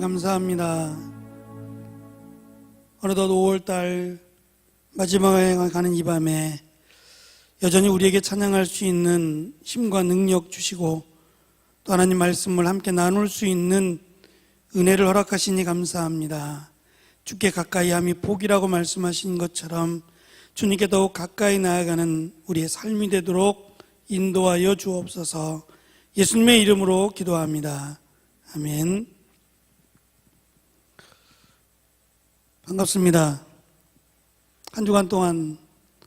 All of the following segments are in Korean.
감사합니다. 어느덧 5월달 마지막에 가는 이 밤에 여전히 우리에게 찬양할 수 있는 힘과 능력 주시고 또 하나님 말씀을 함께 나눌 수 있는 은혜를 허락하시니 감사합니다. 주께 가까이함이 복이라고 말씀하신 것처럼 주님께 더욱 가까이 나아가는 우리의 삶이 되도록 인도하여 주옵소서. 예수님의 이름으로 기도합니다. 아멘. 반갑습니다. 한 주간 동안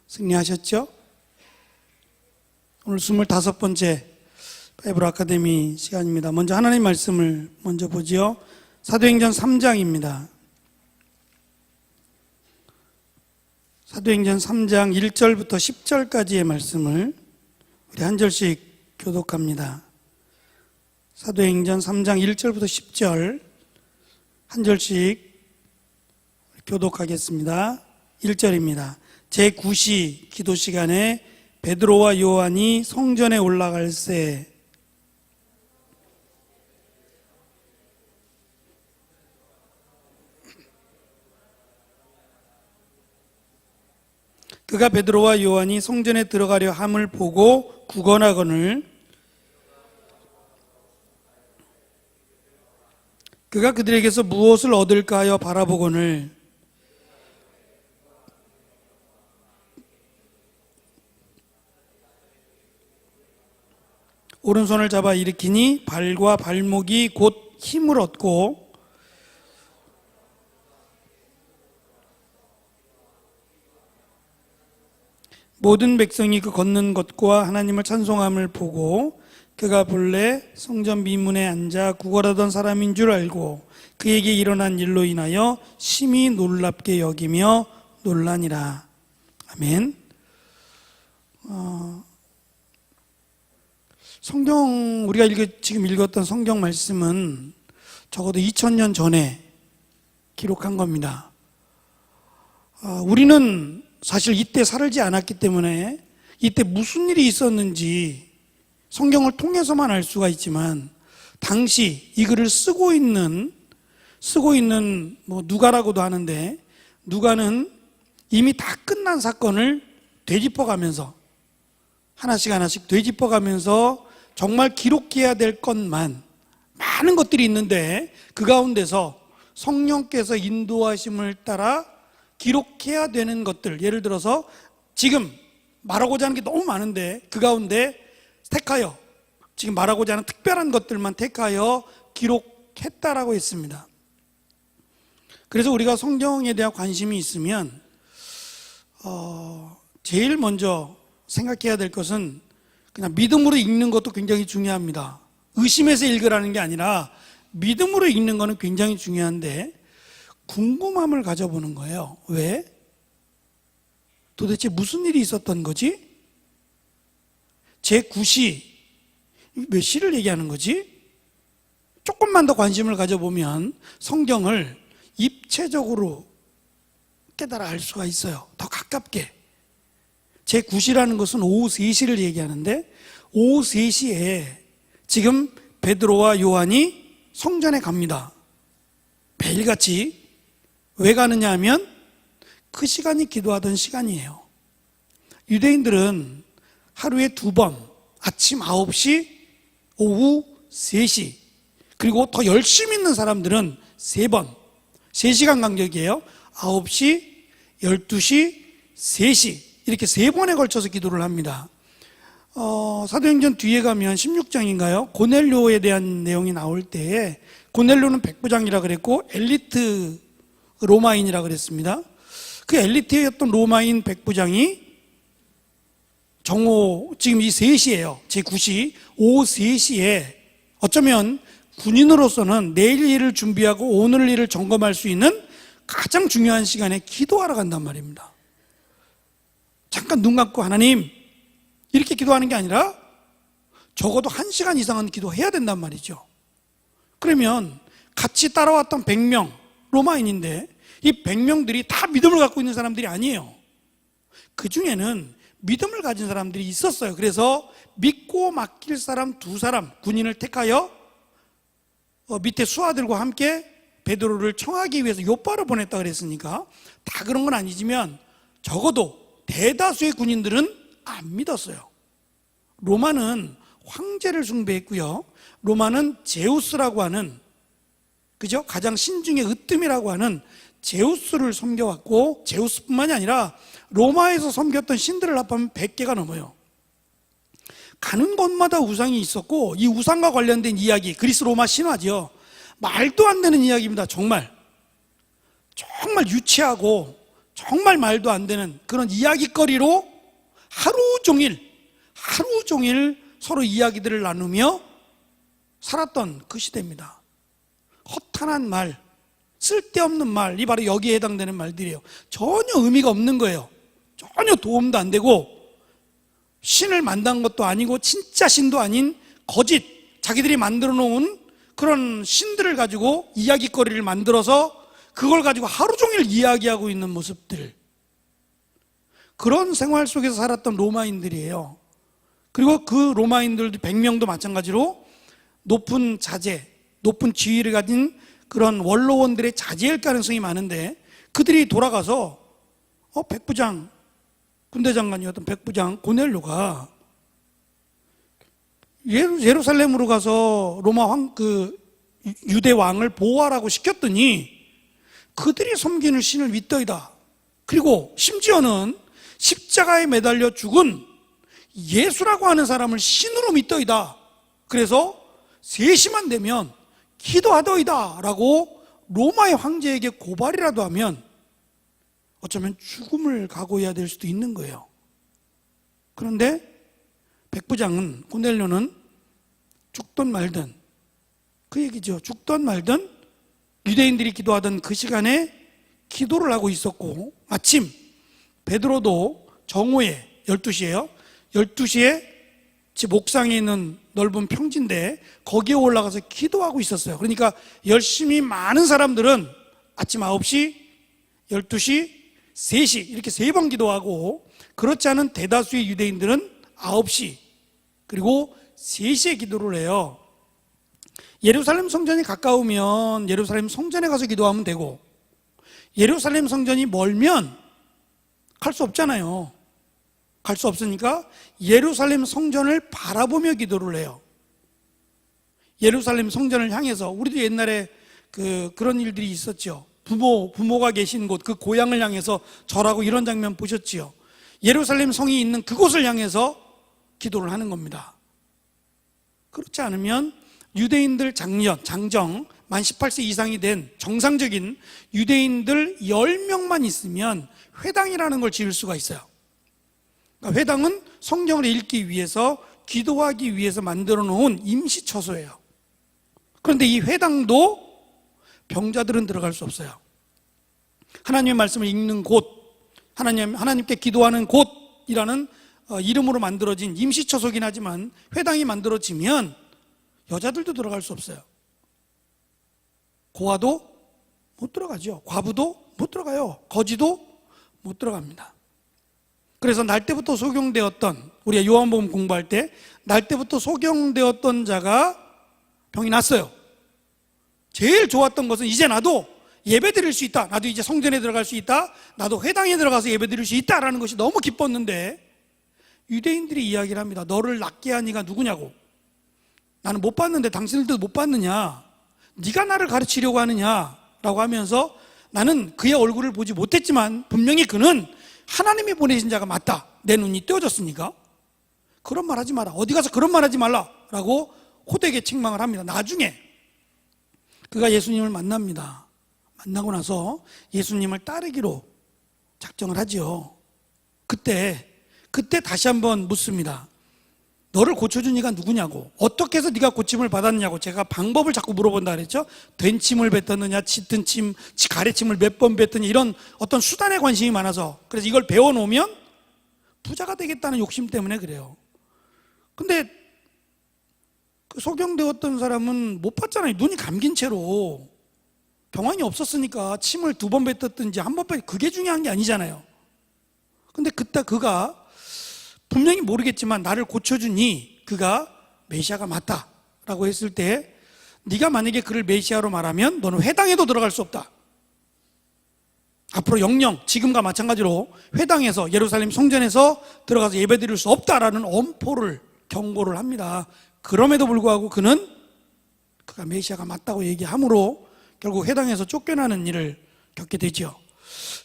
승리하셨죠? 오늘 25번째 바이블 아카데미 시간입니다. 먼저 하나님 말씀을 먼저 보지요. 사도행전 3장입니다. 사도행전 3장 1절부터 10절까지의 말씀을 우리 한 절씩 교독합니다. 사도행전 3장 1절부터 10절 한 절씩 교독하겠습니다. 1절입니다. 제9시 기도 시간에 베드로와 요한이 성전에 올라갈새 그가 베드로와 요한이 성전에 들어가려 함을 보고 구건하거늘 그가 그들에게서 무엇을 얻을까 하여 바라보거늘 오른손을 잡아 일으키니 발과 발목이 곧 힘을 얻고 모든 백성이 그 걷는 것과 하나님을 찬송함을 보고 그가 본래 성전 미문에 앉아 구걸하던 사람인 줄 알고 그에게 일어난 일로 인하여 심히 놀랍게 여기며 놀라니라. 아멘. 성경 우리가 지금 읽었던 성경 말씀은 적어도 2000년 전에 기록한 겁니다. 우리는 사실 이때 살지 않았기 때문에 이때 무슨 일이 있었는지 성경을 통해서만 알 수가 있지만 당시 이 글을 쓰고 있는 누가라고도 하는데 누가는 이미 다 끝난 사건을 되짚어가면서 하나씩 되짚어가면서 정말 기록해야 될 것만 많은 것들이 있는데 그 가운데서 성령께서 인도하심을 따라 기록해야 되는 것들, 예를 들어서 지금 말하고자 하는 게 너무 많은데 그 가운데 택하여 지금 말하고자 하는 특별한 것들만 택하여 기록했다라고 했습니다. 그래서 우리가 성경에 대한 관심이 있으면 제일 먼저 생각해야 될 것은 그냥 믿음으로 읽는 것도 굉장히 중요합니다. 의심해서 읽으라는 게 아니라 믿음으로 읽는 것은 굉장히 중요한데 궁금함을 가져보는 거예요. 왜? 도대체 무슨 일이 있었던 거지? 제9시 몇 시를 얘기하는 거지? 조금만 더 관심을 가져보면 성경을 입체적으로 깨달아 알 수가 있어요. 더 가깝게. 제9시라는 것은 오후 3시를 얘기하는데 오후 3시에 지금 베드로와 요한이 성전에 갑니다. 매일같이. 왜 가느냐 하면 그 시간이 기도하던 시간이에요. 유대인들은 하루에 2번 아침 9시, 오후 3시 그리고 더 열심히 있는 사람들은 3번 3시간 간격이에요. 9시, 12시, 3시 이렇게 3번에 걸쳐서 기도를 합니다. 사도행전 뒤에 가면 16장인가요? 고넬료에 대한 내용이 나올 때에 고넬료는 백부장이라 그랬고 엘리트 로마인이라 그랬습니다. 그 엘리트였던 로마인 백부장이 지금 이 3시예요. 제9시 오후 3시에 어쩌면 군인으로서는 내일 일을 준비하고 오늘 일을 점검할 수 있는 가장 중요한 시간에 기도하러 간단 말입니다. 잠깐 눈 감고 하나님 이렇게 기도하는 게 아니라 적어도 1시간 이상은 기도해야 된단 말이죠. 그러면 같이 따라왔던 100명 로마인인데 이 100명들이 다 믿음을 갖고 있는 사람들이 아니에요. 그 중에는 믿음을 가진 사람들이 있었어요. 그래서 믿고 맡길 사람 2사람 군인을 택하여 밑에 수하들과 함께 베드로를 청하기 위해서 요바로 보냈다 그랬으니까 다 그런 건 아니지만 적어도 대다수의 군인들은 안 믿었어요. 로마는 황제를 숭배했고요. 로마는 제우스라고 하는, 그죠? 가장 신중의 으뜸이라고 하는 제우스를 섬겨왔고, 제우스뿐만이 아니라 로마에서 섬겼던 신들을 합하면 100개가 넘어요. 가는 곳마다 우상이 있었고, 이 우상과 관련된 이야기, 그리스 로마 신화죠. 말도 안 되는 이야기입니다. 정말 유치하고 정말 말도 안 되는 그런 이야기거리로 하루 종일 서로 이야기들을 나누며 살았던 그 시대입니다. 허탄한 말, 쓸데없는 말, 이 바로 여기에 해당되는 말들이에요. 전혀 의미가 없는 거예요. 전혀 도움도 안 되고, 신을 만든 것도 아니고 진짜 신도 아닌 거짓, 자기들이 만들어 놓은 그런 신들을 가지고 이야기거리를 만들어서 그걸 가지고 하루 종일 이야기하고 있는 모습들, 그런 생활 속에서 살았던 로마인들이에요. 그리고 그 로마인들도 100명도 마찬가지로 높은 자제, 높은 지위를 가진 그런 원로원들의 자제일 가능성이 많은데, 그들이 돌아가서 백부장, 군대 장관이었던 백부장 고넬료가 예루살렘으로 가서 로마 유대 왕을 보호하라고 시켰더니 그들이 섬기는 신을 믿더이다. 그리고 심지어는 십자가에 매달려 죽은 예수라고 하는 사람을 신으로 믿더이다. 그래서 3시만 되면 기도하더이다 라고 로마의 황제에게 고발이라도 하면 어쩌면 죽음을 각오해야 될 수도 있는 거예요. 그런데 백부장은, 고넬료는 죽든 말든, 그 얘기죠. 죽든 말든 유대인들이 기도하던 그 시간에 기도를 하고 있었고, 마침 베드로도 정오에 12시에요. 12시에 집 옥상에 있는 넓은 평지인데 거기에 올라가서 기도하고 있었어요. 그러니까 열심히 많은 사람들은 아침 9시, 12시, 3시 이렇게 3번 기도하고, 그렇지 않은 대다수의 유대인들은 9시 그리고 3시에 기도를 해요. 예루살렘 성전이 가까우면 예루살렘 성전에 가서 기도하면 되고, 예루살렘 성전이 멀면 갈 수 없잖아요. 갈 수 없으니까 예루살렘 성전을 바라보며 기도를 해요. 예루살렘 성전을 향해서, 우리도 옛날에 그런 일들이 있었죠. 부모가 계신 곳, 그 고향을 향해서 절하고 이런 장면 보셨지요. 예루살렘 성이 있는 그곳을 향해서 기도를 하는 겁니다. 그렇지 않으면 유대인들 장정 만 18세 이상이 된 정상적인 유대인들 10명만 있으면 회당이라는 걸 지을 수가 있어요. 그러니까 회당은 성경을 읽기 위해서, 기도하기 위해서 만들어 놓은 임시처소예요. 그런데 이 회당도 병자들은 들어갈 수 없어요. 하나님의 말씀을 읽는 곳, 하나님께 기도하는 곳이라는 이름으로 만들어진 임시처소긴 하지만, 회당이 만들어지면 여자들도 들어갈 수 없어요. 고아도 못 들어가죠. 과부도 못 들어가요. 거지도 못 들어갑니다. 그래서 날 때부터 소경되었던, 우리가 요한복음 공부할 때 날 때부터 소경되었던 자가 병이 났어요. 제일 좋았던 것은, 이제 나도 예배 드릴 수 있다, 나도 이제 성전에 들어갈 수 있다, 나도 회당에 들어가서 예배 드릴 수 있다라는 것이 너무 기뻤는데, 유대인들이 이야기를 합니다. 너를 낫게 한 이가 누구냐고. 나는 못 봤는데 당신들도 못 봤느냐, 네가 나를 가르치려고 하느냐 라고 하면서, 나는 그의 얼굴을 보지 못했지만 분명히 그는 하나님이 보내신 자가 맞다, 내 눈이 떼어졌으니까 그런 말 하지 마라, 어디 가서 그런 말 하지 말라 라고 호되게 책망을 합니다. 나중에 그가 예수님을 만납니다. 만나고 나서 예수님을 따르기로 작정을 하죠. 그때 다시 한번 묻습니다. 너를 고쳐준 이가 누구냐고, 어떻게 해서 네가 고침을 받았냐고. 제가 방법을 자꾸 물어본다 그랬죠. 된 침을 뱉었느냐, 짙은 침, 가래침을 몇 번 뱉느냐, 이런 어떤 수단에 관심이 많아서, 그래서 이걸 배워놓으면 부자가 되겠다는 욕심 때문에 그래요. 근데 그 소경되었던 사람은 못 봤잖아요. 눈이 감긴 채로. 병환이 없었으니까 침을 2번 뱉었든지 1번 뱉, 그게 중요한 게 아니잖아요. 근데 그때 그가 분명히 모르겠지만 나를 고쳐주니 그가 메시아가 맞다라고 했을 때, 네가 만약에 그를 메시아로 말하면 너는 회당에도 들어갈 수 없다. 앞으로 영영 지금과 마찬가지로 회당에서 예루살렘 성전에서 들어가서 예배드릴 수 없다라는 엄포를 경고를 합니다. 그럼에도 불구하고 그가 메시아가 맞다고 얘기함으로 결국 회당에서 쫓겨나는 일을 겪게 되죠.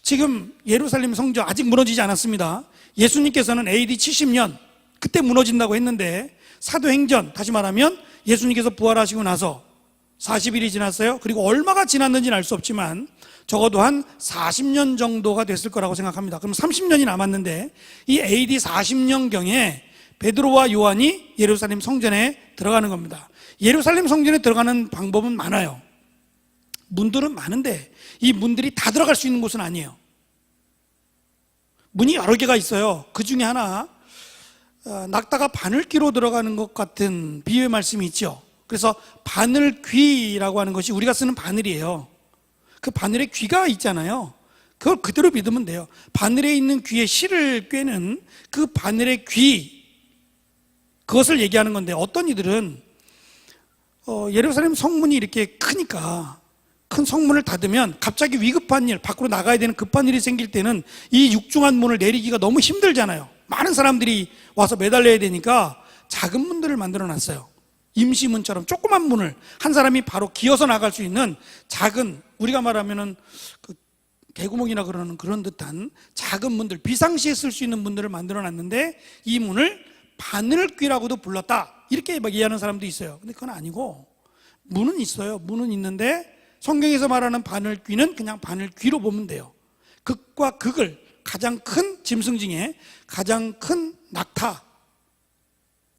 지금 예루살렘 성전 아직 무너지지 않았습니다. 예수님께서는 AD 70년 그때 무너진다고 했는데 사도행전, 다시 말하면 예수님께서 부활하시고 나서 40일이 지났어요. 그리고 얼마가 지났는지는 알 수 없지만 적어도 한 40년 정도가 됐을 거라고 생각합니다. 그럼 30년이 남았는데 이 AD 40년경에 베드로와 요한이 예루살렘 성전에 들어가는 겁니다. 예루살렘 성전에 들어가는 방법은 많아요. 문들은 많은데 이 문들이 다 들어갈 수 있는 곳은 아니에요. 문이 여러 개가 있어요. 그 중에 하나 낙타가 바늘귀로 들어가는 것 같은 비유의 말씀이 있죠. 그래서 바늘귀라고 하는 것이 우리가 쓰는 바늘이에요. 그 바늘에 귀가 있잖아요. 그걸 그대로 믿으면 돼요. 바늘에 있는 귀에 실을 꿰는 그 바늘의 귀, 그것을 얘기하는 건데 어떤 이들은 예루살렘 성문이 이렇게 크니까 큰 성문을 닫으면 갑자기 위급한 일, 밖으로 나가야 되는 급한 일이 생길 때는 이 육중한 문을 내리기가 너무 힘들잖아요. 많은 사람들이 와서 매달려야 되니까 작은 문들을 만들어 놨어요. 임시문처럼 조그만 문을 한 사람이 바로 기어서 나갈 수 있는 작은, 우리가 말하면은 그 개구멍이라 그러는 그런 듯한 작은 문들, 비상시에 쓸 수 있는 문들을 만들어 놨는데 이 문을 바늘귀라고도 불렀다, 이렇게 얘기하는 사람도 있어요. 근데 그건 아니고 문은 있어요. 문은 있는데 성경에서 말하는 바늘귀는 그냥 바늘귀로 보면 돼요. 극과 극을, 가장 큰 짐승 중에 가장 큰 낙타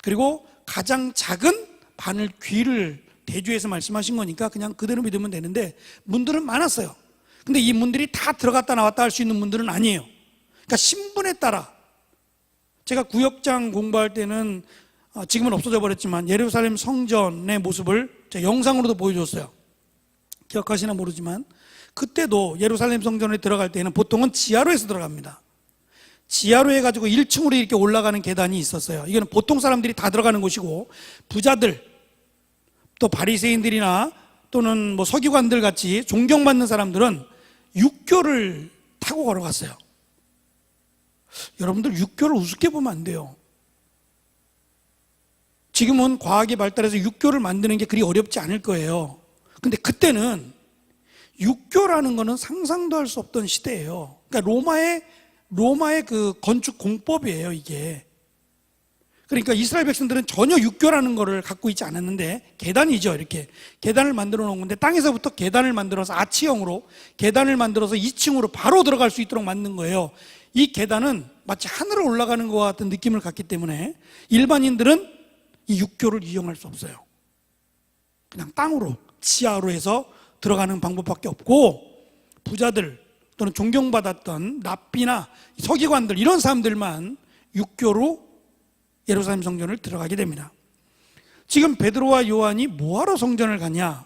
그리고 가장 작은 바늘귀를 대조해서 말씀하신 거니까 그냥 그대로 믿으면 되는데 문들은 많았어요. 근데 이 문들이 다 들어갔다 나왔다 할 수 있는 문들은 아니에요. 그러니까 신분에 따라, 제가 구역장 공부할 때는 지금은 없어져 버렸지만 예루살렘 성전의 모습을 제가 영상으로도 보여줬어요. 기억하시나 모르지만 그때도 예루살렘 성전에 들어갈 때는 보통은 지하로 해서 들어갑니다. 지하로 해가지고 1층으로 이렇게 올라가는 계단이 있었어요. 이거는 보통 사람들이 다 들어가는 곳이고, 부자들 또 바리새인들이나 또는 뭐 서기관들 같이 존경받는 사람들은 육교를 타고 걸어갔어요. 여러분들 육교를 우습게 보면 안 돼요. 지금은 과학이 발달해서 육교를 만드는 게 그리 어렵지 않을 거예요. 근데 그때는 육교라는 거는 상상도 할 수 없던 시대예요. 그러니까 로마의 그 건축 공법이에요, 이게. 그러니까 이스라엘 백성들은 전혀 육교라는 거를 갖고 있지 않았는데, 계단이죠, 이렇게 계단을 만들어 놓은 건데 땅에서부터 계단을 만들어서 아치형으로 계단을 만들어서 2층으로 바로 들어갈 수 있도록 만든 거예요. 이 계단은 마치 하늘을 올라가는 것 같은 느낌을 갖기 때문에 일반인들은 이 육교를 이용할 수 없어요. 그냥 땅으로, 지하로 해서 들어가는 방법밖에 없고, 부자들 또는 존경받았던 랍비나 서기관들, 이런 사람들만 육교로 예루살렘 성전을 들어가게 됩니다. 지금 베드로와 요한이 뭐하러 성전을 가냐?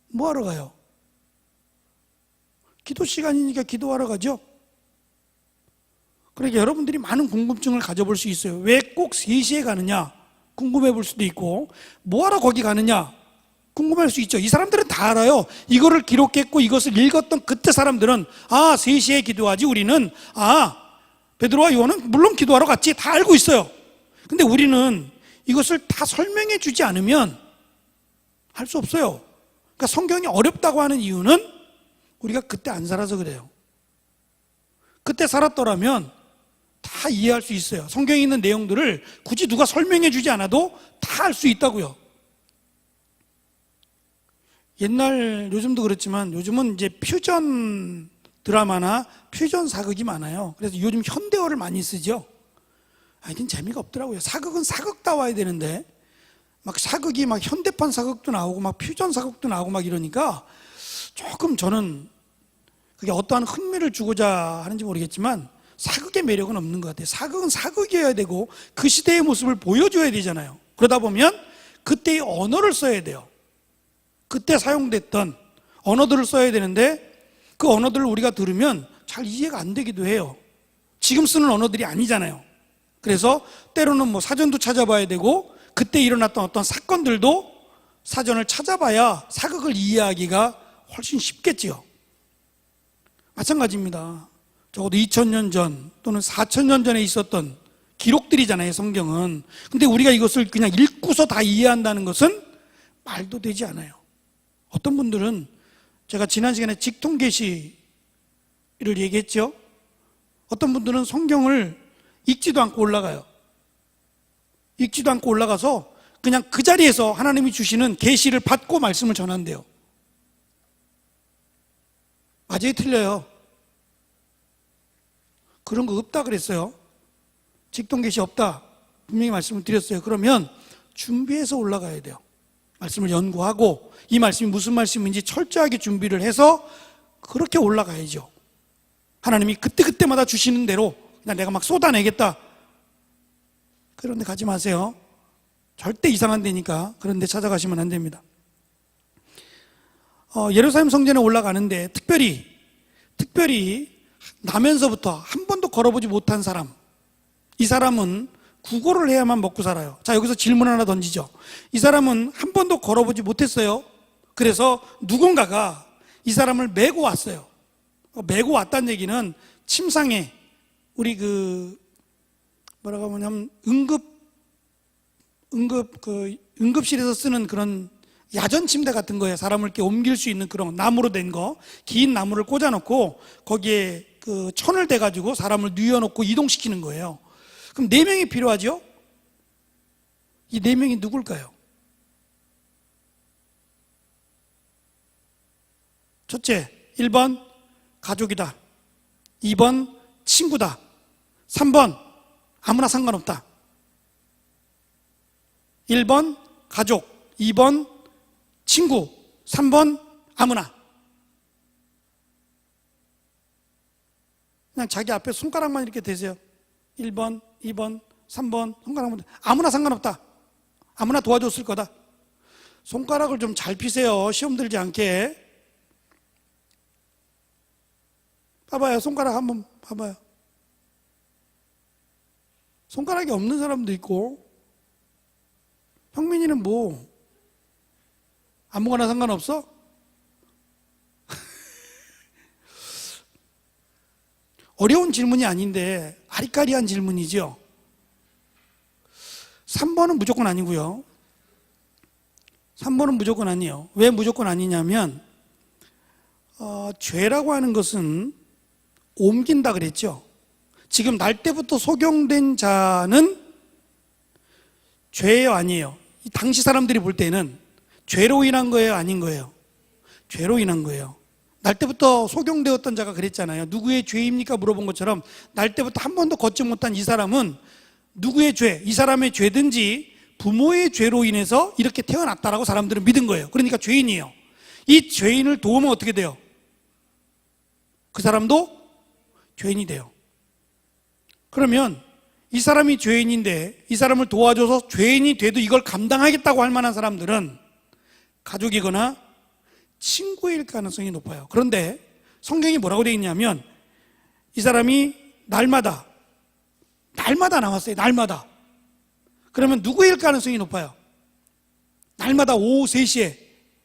뭐하러 가요? 기도 시간이니까 기도하러 가죠. 그러니까 여러분들이 많은 궁금증을 가져볼 수 있어요. 왜 꼭 3시에 가느냐? 궁금해 볼 수도 있고, 뭐하러 거기 가느냐? 궁금할 수 있죠. 이 사람들은 다 알아요. 이거를 기록했고 이것을 읽었던 그때 사람들은 3시에 기도하지, 우리는 베드로와 요한은 물론 기도하러 갔지, 다 알고 있어요. 근데 우리는 이것을 다 설명해 주지 않으면 할 수 없어요. 그러니까 성경이 어렵다고 하는 이유는 우리가 그때 안 살아서 그래요. 그때 살았더라면 다 이해할 수 있어요. 성경에 있는 내용들을 굳이 누가 설명해 주지 않아도 다 알 수 있다고요. 요즘도 그렇지만 요즘은 이제 퓨전 드라마나 퓨전 사극이 많아요. 그래서 요즘 현대어를 많이 쓰죠. 하여튼 재미가 없더라고요. 사극은 사극다워야 되는데 막 사극이 막 현대판 사극도 나오고 막 퓨전 사극도 나오고 막 이러니까 조금 저는 그게 어떠한 흥미를 주고자 하는지 모르겠지만 사극의 매력은 없는 것 같아요. 사극은 사극이어야 되고 그 시대의 모습을 보여줘야 되잖아요. 그러다 보면 그때의 언어를 써야 돼요. 그때 사용됐던 언어들을 써야 되는데 그 언어들을 우리가 들으면 잘 이해가 안 되기도 해요. 지금 쓰는 언어들이 아니잖아요. 그래서 때로는 뭐 사전도 찾아봐야 되고 그때 일어났던 어떤 사건들도 사전을 찾아봐야 사극을 이해하기가 훨씬 쉽겠지요. 마찬가지입니다. 적어도 2000년 전 또는 4000년 전에 있었던 기록들이잖아요, 성경은. 근데 우리가 이것을 그냥 읽고서 다 이해한다는 것은 말도 되지 않아요. 어떤 분들은 제가 지난 시간에 직통계시를 얘기했죠. 어떤 분들은 성경을 읽지도 않고 올라가요. 읽지도 않고 올라가서 그냥 그 자리에서 하나님이 주시는 계시를 받고 말씀을 전한대요. 맞아요, 틀려요? 그런 거 없다 그랬어요. 직통계시 없다 분명히 말씀을 드렸어요. 그러면 준비해서 올라가야 돼요. 말씀을 연구하고 이 말씀이 무슨 말씀인지 철저하게 준비를 해서 그렇게 올라가야죠. 하나님이 그때그때마다 주시는 대로 그냥 내가 막 쏟아내겠다, 그런 데 가지 마세요. 절대 이상한 데니까 그런 데 찾아가시면 안 됩니다. 예루살렘 성전에 올라가는데 특별히 나면서부터 한 번도 걸어보지 못한 사람, 이 사람은 구걸을 해야만 먹고 살아요. 자, 여기서 질문 하나 던지죠. 이 사람은 한 번도 걸어보지 못했어요. 그래서 누군가가 이 사람을 메고 왔어요. 메고 왔다는 얘기는 침상에 우리 뭐라고 하냐면 응급실에서 쓰는 그런 야전 침대 같은 거예요. 사람을 이렇게 옮길 수 있는 그런 나무로 된 거, 긴 나무를 꽂아놓고 거기에 천을 대가지고 사람을 뉘어놓고 이동시키는 거예요. 그럼 4명이 필요하죠? 이 4명이 누굴까요? 첫째, 1번 가족이다. 2번 친구다. 3번 아무나 상관없다. 1번 가족, 2번 친구, 3번 아무나. 그냥 자기 앞에 손가락만 이렇게 대세요. 1번, 2번, 3번 손가락만, 아무나 상관없다. 아무나 도와줬을 거다. 손가락을 좀 잘 피세요. 시험 들지 않게. 봐봐요. 손가락 한번 봐봐요. 손가락이 없는 사람도 있고. 형민이는 뭐 아무거나 상관없어? 어려운 질문이 아닌데 아리까리한 질문이죠. 3번은 무조건 아니고요. 3번은 무조건 아니에요. 왜 무조건 아니냐면 죄라고 하는 것은 옮긴다 그랬죠. 지금 날 때부터 소경된 자는 죄예요, 아니에요? 이 당시 사람들이 볼 때는 죄로 인한 거예요, 아닌 거예요? 죄로 인한 거예요. 날 때부터 소경되었던 자가 그랬잖아요. 누구의 죄입니까? 물어본 것처럼 날 때부터 한 번도 걷지 못한 이 사람은 누구의 죄, 이 사람의 죄든지 부모의 죄로 인해서 이렇게 태어났다라고 사람들은 믿은 거예요. 그러니까 죄인이에요. 이 죄인을 도우면 어떻게 돼요? 그 사람도 죄인이 돼요. 그러면 이 사람이 죄인인데 이 사람을 도와줘서 죄인이 돼도 이걸 감당하겠다고 할 만한 사람들은 가족이거나 친구일 가능성이 높아요. 그런데 성경이 뭐라고 되어 있냐면 이 사람이 날마다 나왔어요. 날마다. 그러면 누구일 가능성이 높아요? 날마다 오후 3시에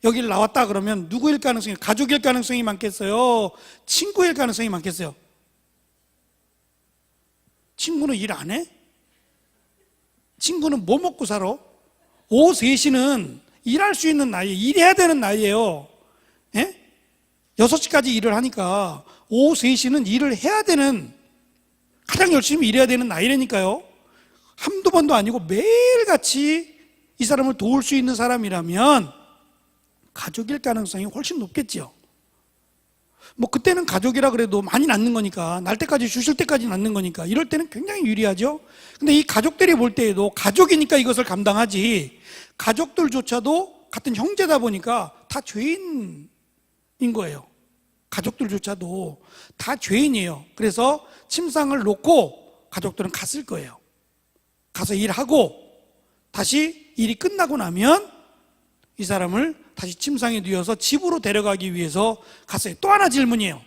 여기를 나왔다 그러면 누구일 가능성이, 가족일 가능성이 많겠어요? 친구일 가능성이 많겠어요? 친구는 일 안 해? 친구는 뭐 먹고 살아? 오후 3시는 일할 수 있는 나이에, 일해야 되는 나이에요. 예? 6시까지 일을 하니까 오후 3시는 일을 해야 되는, 가장 열심히 일해야 되는 나이라니까요. 한두 번도 아니고 매일같이 이 사람을 도울 수 있는 사람이라면 가족일 가능성이 훨씬 높겠죠. 뭐 그때는 가족이라 그래도 많이 낳는 거니까, 날 때까지 주실 때까지 낳는 거니까 이럴 때는 굉장히 유리하죠. 근데 이 가족들이 볼 때에도 가족이니까 이것을 감당하지, 가족들조차도 같은 형제다 보니까 다 죄인인 거예요. 가족들조차도 다 죄인이에요. 그래서 침상을 놓고 가족들은 갔을 거예요. 가서 일하고 다시 일이 끝나고 나면 이 사람을 다시 침상에 누워서 집으로 데려가기 위해서 갔어요. 또 하나 질문이에요.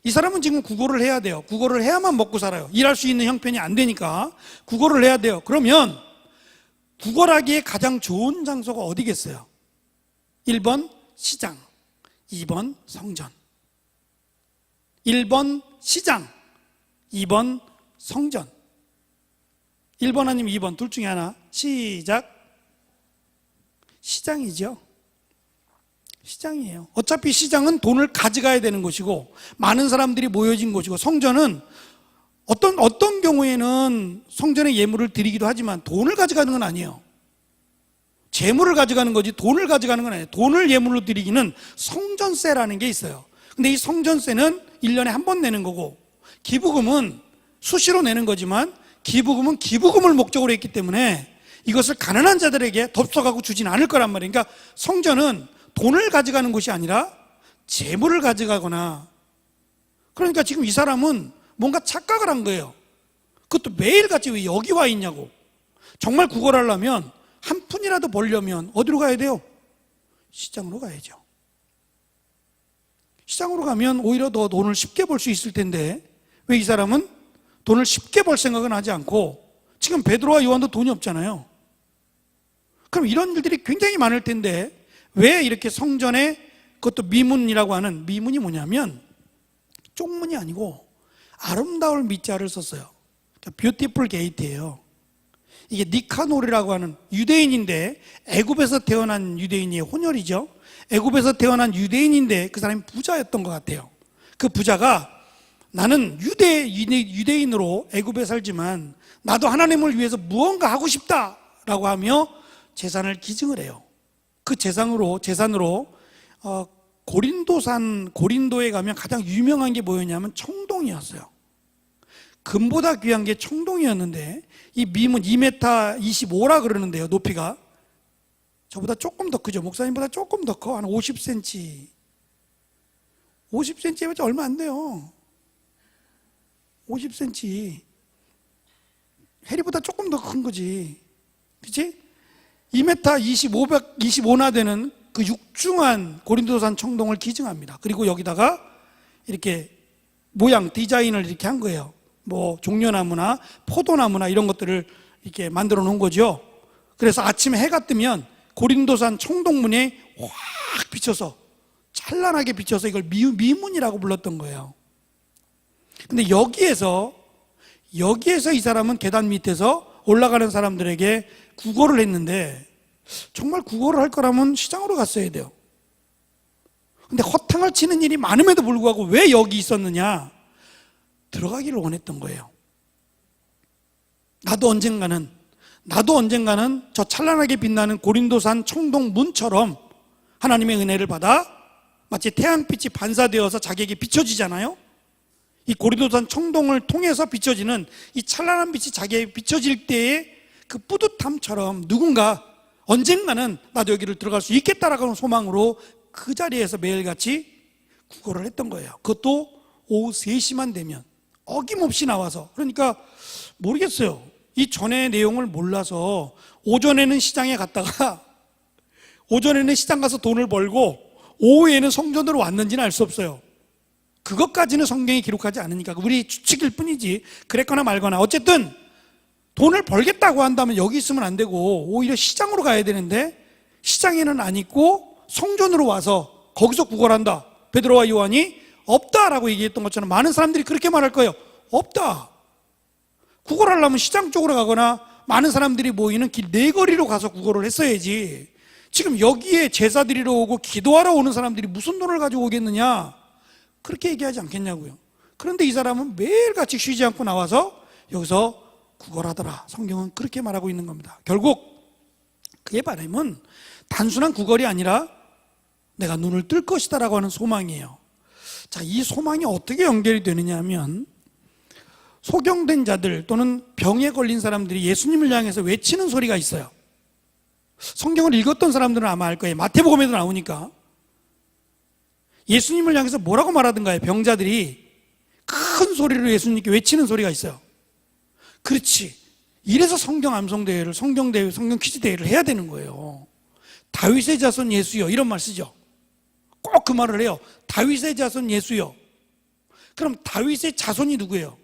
이 사람은 지금 구걸을 해야 돼요. 구걸을 해야만 먹고 살아요. 일할 수 있는 형편이 안 되니까 구걸을 해야 돼요. 그러면 구걸하기에 가장 좋은 장소가 어디겠어요? 1번 시장, 2번 성전. 1번 시장, 2번 성전. 1번 아니면 2번 둘 중에 하나. 시작. 시장이죠. 시장이에요. 어차피 시장은 돈을 가져가야 되는 곳이고 많은 사람들이 모여진 곳이고, 성전은 어떤 경우에는 성전에 예물을 드리기도 하지만 돈을 가져가는 건 아니에요. 재물을 가져가는 거지 돈을 가져가는 건 아니에요. 돈을 예물로 드리기는 성전세라는 게 있어요. 근데 이 성전세는 1년에 한 번 내는 거고, 기부금은 수시로 내는 거지만 기부금은 기부금을 목적으로 했기 때문에 이것을 가난한 자들에게 덥석하고 주진 않을 거란 말이에요. 그러니까 성전은 돈을 가져가는 곳이 아니라 재물을 가져가거나, 그러니까 지금 이 사람은 뭔가 착각을 한 거예요. 그것도 매일같이 왜 여기 와 있냐고. 정말 구걸하려면 한 푼이라도 벌려면 어디로 가야 돼요? 시장으로 가야죠. 시장으로 가면 오히려 더 돈을 쉽게 벌 수 있을 텐데 왜 이 사람은 돈을 쉽게 벌 생각은 하지 않고, 지금 베드로와 요한도 돈이 없잖아요. 그럼 이런 일들이 굉장히 많을 텐데 왜 이렇게 성전에, 그것도 미문이라고 하는, 미문이 뭐냐면 쪽문이 아니고 아름다울 미자를 썼어요. 그러니까 뷰티풀 게이트예요. 이게 니카노르라고 하는 유대인인데, 애굽에서 태어난 유대인의 혼혈이죠. 애굽에서 태어난 유대인인데 그 사람이 부자였던 것 같아요. 그 부자가 나는 유대인으로 애굽에 살지만 나도 하나님을 위해서 무언가 하고 싶다라고 하며 재산을 기증을 해요. 그 재산으로 고린도에 가면 가장 유명한 게 뭐였냐면 청동이었어요. 금보다 귀한 게 청동이었는데, 이 미문 2m 25라 그러는데요, 높이가. 저보다 조금 더 크죠. 목사님보다 조금 더 커. 한 50cm. 50cm 해봤자 얼마 안 돼요. 50cm. 해리보다 조금 더 큰 거지. 그치? 2m 25나 되는 그 육중한 고린도산 청동을 기증합니다. 그리고 여기다가 이렇게 모양, 디자인을 이렇게 한 거예요. 뭐 종려나무나 포도나무나 이런 것들을 이렇게 만들어 놓은 거죠. 그래서 아침에 해가 뜨면 고린도산 청동문에 확 비쳐서, 찬란하게 비쳐서 이걸 미문이라고 불렀던 거예요. 근데 여기에서 이 사람은 계단 밑에서 올라가는 사람들에게 구걸을 했는데, 정말 구걸을 할 거라면 시장으로 갔어야 돼요. 근데 허탕을 치는 일이 많음에도 불구하고 왜 여기 있었느냐? 들어가기를 원했던 거예요. 나도 언젠가는 저 찬란하게 빛나는 고린도산 청동문처럼 하나님의 은혜를 받아 마치 태양빛이 반사되어서 자기에게 비춰지잖아요. 이 고린도산 청동을 통해서 비춰지는 이 찬란한 빛이 자기에게 비춰질 때의 그 뿌듯함처럼 누군가 언젠가는 나도 여기를 들어갈 수 있겠다라고 하는 소망으로 그 자리에서 매일같이 구걸을 했던 거예요. 그것도 오후 3시만 되면 어김없이 나와서. 그러니까 모르겠어요. 이 전의 내용을 몰라서 오전에는 시장에 갔다가 오전에는 시장 가서 돈을 벌고 오후에는 성전으로 왔는지는 알 수 없어요. 그것까지는 성경이 기록하지 않으니까 우리 추측일 뿐이지, 그랬거나 말거나. 어쨌든 돈을 벌겠다고 한다면 여기 있으면 안 되고 오히려 시장으로 가야 되는데, 시장에는 안 있고 성전으로 와서 거기서 구걸한다. 베드로와 요한이 없다라고 얘기했던 것처럼 많은 사람들이 그렇게 말할 거예요. 없다. 구걸하려면 시장 쪽으로 가거나 많은 사람들이 모이는 길 네거리로 가서 구걸을 했어야지. 지금 여기에 제사 드리러 오고 기도하러 오는 사람들이 무슨 돈을 가지고 오겠느냐, 그렇게 얘기하지 않겠냐고요. 그런데 이 사람은 매일같이 쉬지 않고 나와서 여기서 구걸하더라. 성경은 그렇게 말하고 있는 겁니다. 결국 그의 바람은 단순한 구걸이 아니라 내가 눈을 뜰 것이다 라고 하는 소망이에요. 자, 이 소망이 어떻게 연결이 되느냐 하면, 소경된 자들 또는 병에 걸린 사람들이 예수님을 향해서 외치는 소리가 있어요. 성경을 읽었던 사람들은 아마 알 거예요. 마태복음에도 나오니까. 예수님을 향해서 뭐라고 말하던가요? 병자들이 큰 소리로 예수님께 외치는 소리가 있어요. 그렇지. 이래서 성경 암송대회를, 성경 퀴즈 대회를 해야 되는 거예요. 다윗의 자손 예수여, 이런 말 쓰죠. 꼭 그 말을 해요. 다윗의 자손 예수여. 그럼 다윗의 자손이 누구예요?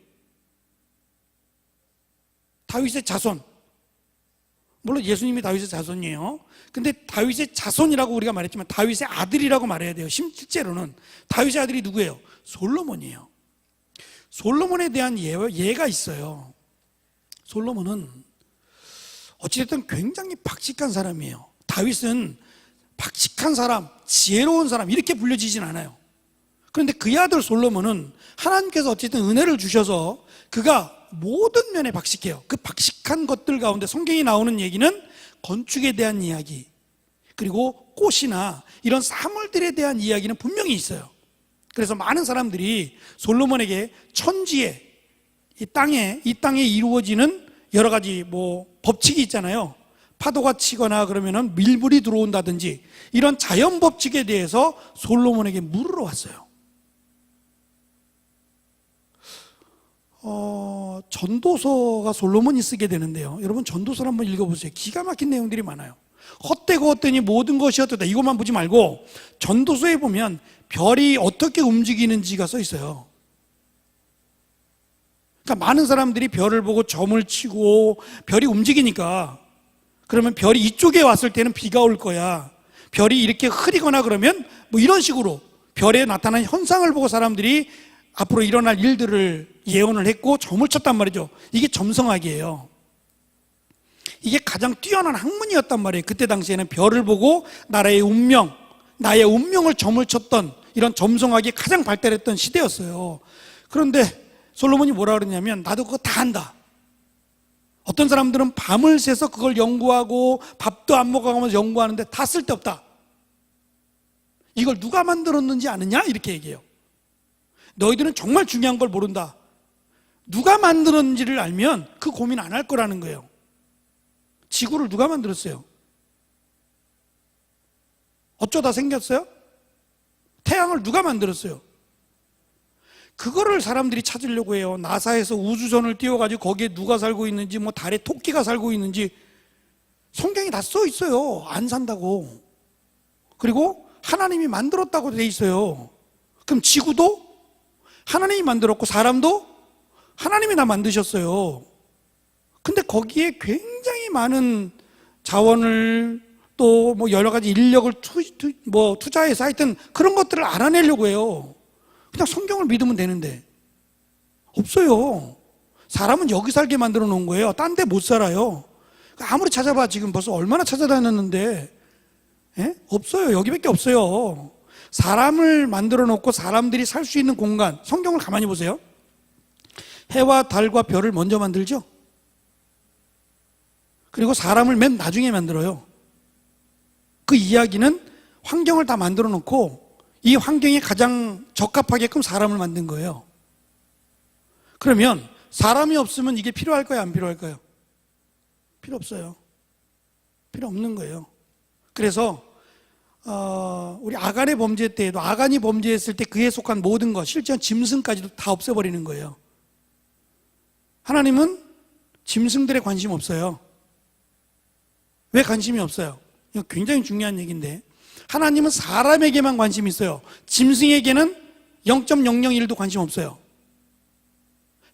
다윗의 자손. 물론 예수님이 다윗의 자손이에요. 근데 다윗의 자손이라고 우리가 말했지만 다윗의 아들이라고 말해야 돼요. 실제로는 다윗의 아들이 누구예요? 솔로몬이에요. 솔로몬에 대한 예가 있어요. 솔로몬은 어찌됐든 굉장히 박식한 사람이에요. 다윗은 박식한 사람, 지혜로운 사람 이렇게 불려지진 않아요. 그런데 그의 아들 솔로몬은 하나님께서 어쨌든 은혜를 주셔서 그가 모든 면에 박식해요. 그 박식한 것들 가운데 성경이 나오는 얘기는 건축에 대한 이야기, 그리고 꽃이나 이런 사물들에 대한 이야기는 분명히 있어요. 그래서 많은 사람들이 솔로몬에게 천지에 이 땅에 이루어지는 여러 가지 법칙이 있잖아요. 파도가 치거나 그러면은 밀물이 들어온다든지 이런 자연 법칙에 대해서 솔로몬에게 물으러 왔어요. 전도서가 솔로몬이 쓰게 되는데요. 여러분 전도서를 한번 읽어보세요. 기가 막힌 내용들이 많아요. 헛되고 헛되니 모든 것이 헛되다 이것만 보지 말고 전도서에 보면 별이 어떻게 움직이는지가 써 있어요. 그러니까 많은 사람들이 별을 보고 점을 치고 별이 움직이니까 그러면 별이 이쪽에 왔을 때는 비가 올 거야. 별이 이렇게 흐리거나 그러면 이런 식으로 별에 나타난 현상을 보고 사람들이 앞으로 일어날 일들을 예언을 했고 점을 쳤단 말이죠. 이게 점성학이에요. 이게 가장 뛰어난 학문이었단 말이에요. 그때 당시에는 별을 보고 나라의 운명, 나의 운명을 점을 쳤던 이런 점성학이 가장 발달했던 시대였어요. 그런데 솔로몬이 뭐라 그러냐면 나도 그거 다 한다. 어떤 사람들은 밤을 새서 그걸 연구하고 밥도 안 먹어가면서 연구하는데 다 쓸데없다. 이걸 누가 만들었는지 아느냐? 이렇게 얘기해요. 너희들은 정말 중요한 걸 모른다. 누가 만들었는지를 알면 그 고민 안 할 거라는 거예요. 지구를 누가 만들었어요? 어쩌다 생겼어요? 태양을 누가 만들었어요? 그거를 사람들이 찾으려고 해요. 나사에서 우주선을 띄워가지고 거기에 누가 살고 있는지 달에 토끼가 살고 있는지 성경이 다 써 있어요. 안 산다고. 그리고 하나님이 만들었다고 돼 있어요. 그럼 지구도 하나님이 만들었고 사람도 하나님이 다 만드셨어요. 근데 거기에 굉장히 많은 자원을 또 여러 가지 인력을 투자해서 하여튼 그런 것들을 알아내려고 해요. 그냥 성경을 믿으면 되는데 없어요. 사람은 여기 살게 만들어 놓은 거예요. 딴 데 못 살아요. 아무리 찾아봐 지금 벌써 얼마나 찾아다녔는데 없어요. 여기밖에 없어요. 사람을 만들어 놓고 사람들이 살 수 있는 공간, 성경을 가만히 보세요. 해와 달과 별을 먼저 만들죠. 그리고 사람을 맨 나중에 만들어요. 그 이야기는 환경을 다 만들어 놓고 이 환경에 가장 적합하게끔 사람을 만든 거예요. 그러면 사람이 없으면 이게 필요할까요? 안 필요할까요? 필요 없어요. 필요 없는 거예요. 그래서 우리 아간의 범죄 때에도 아간이 범죄했을 때 그에 속한 모든 것, 실제 짐승까지도 다 없애버리는 거예요. 하나님은 짐승들에 관심 없어요. 왜 관심이 없어요? 이거 굉장히 중요한 얘기인데 하나님은 사람에게만 관심이 있어요. 짐승에게는 0.001도 관심 없어요.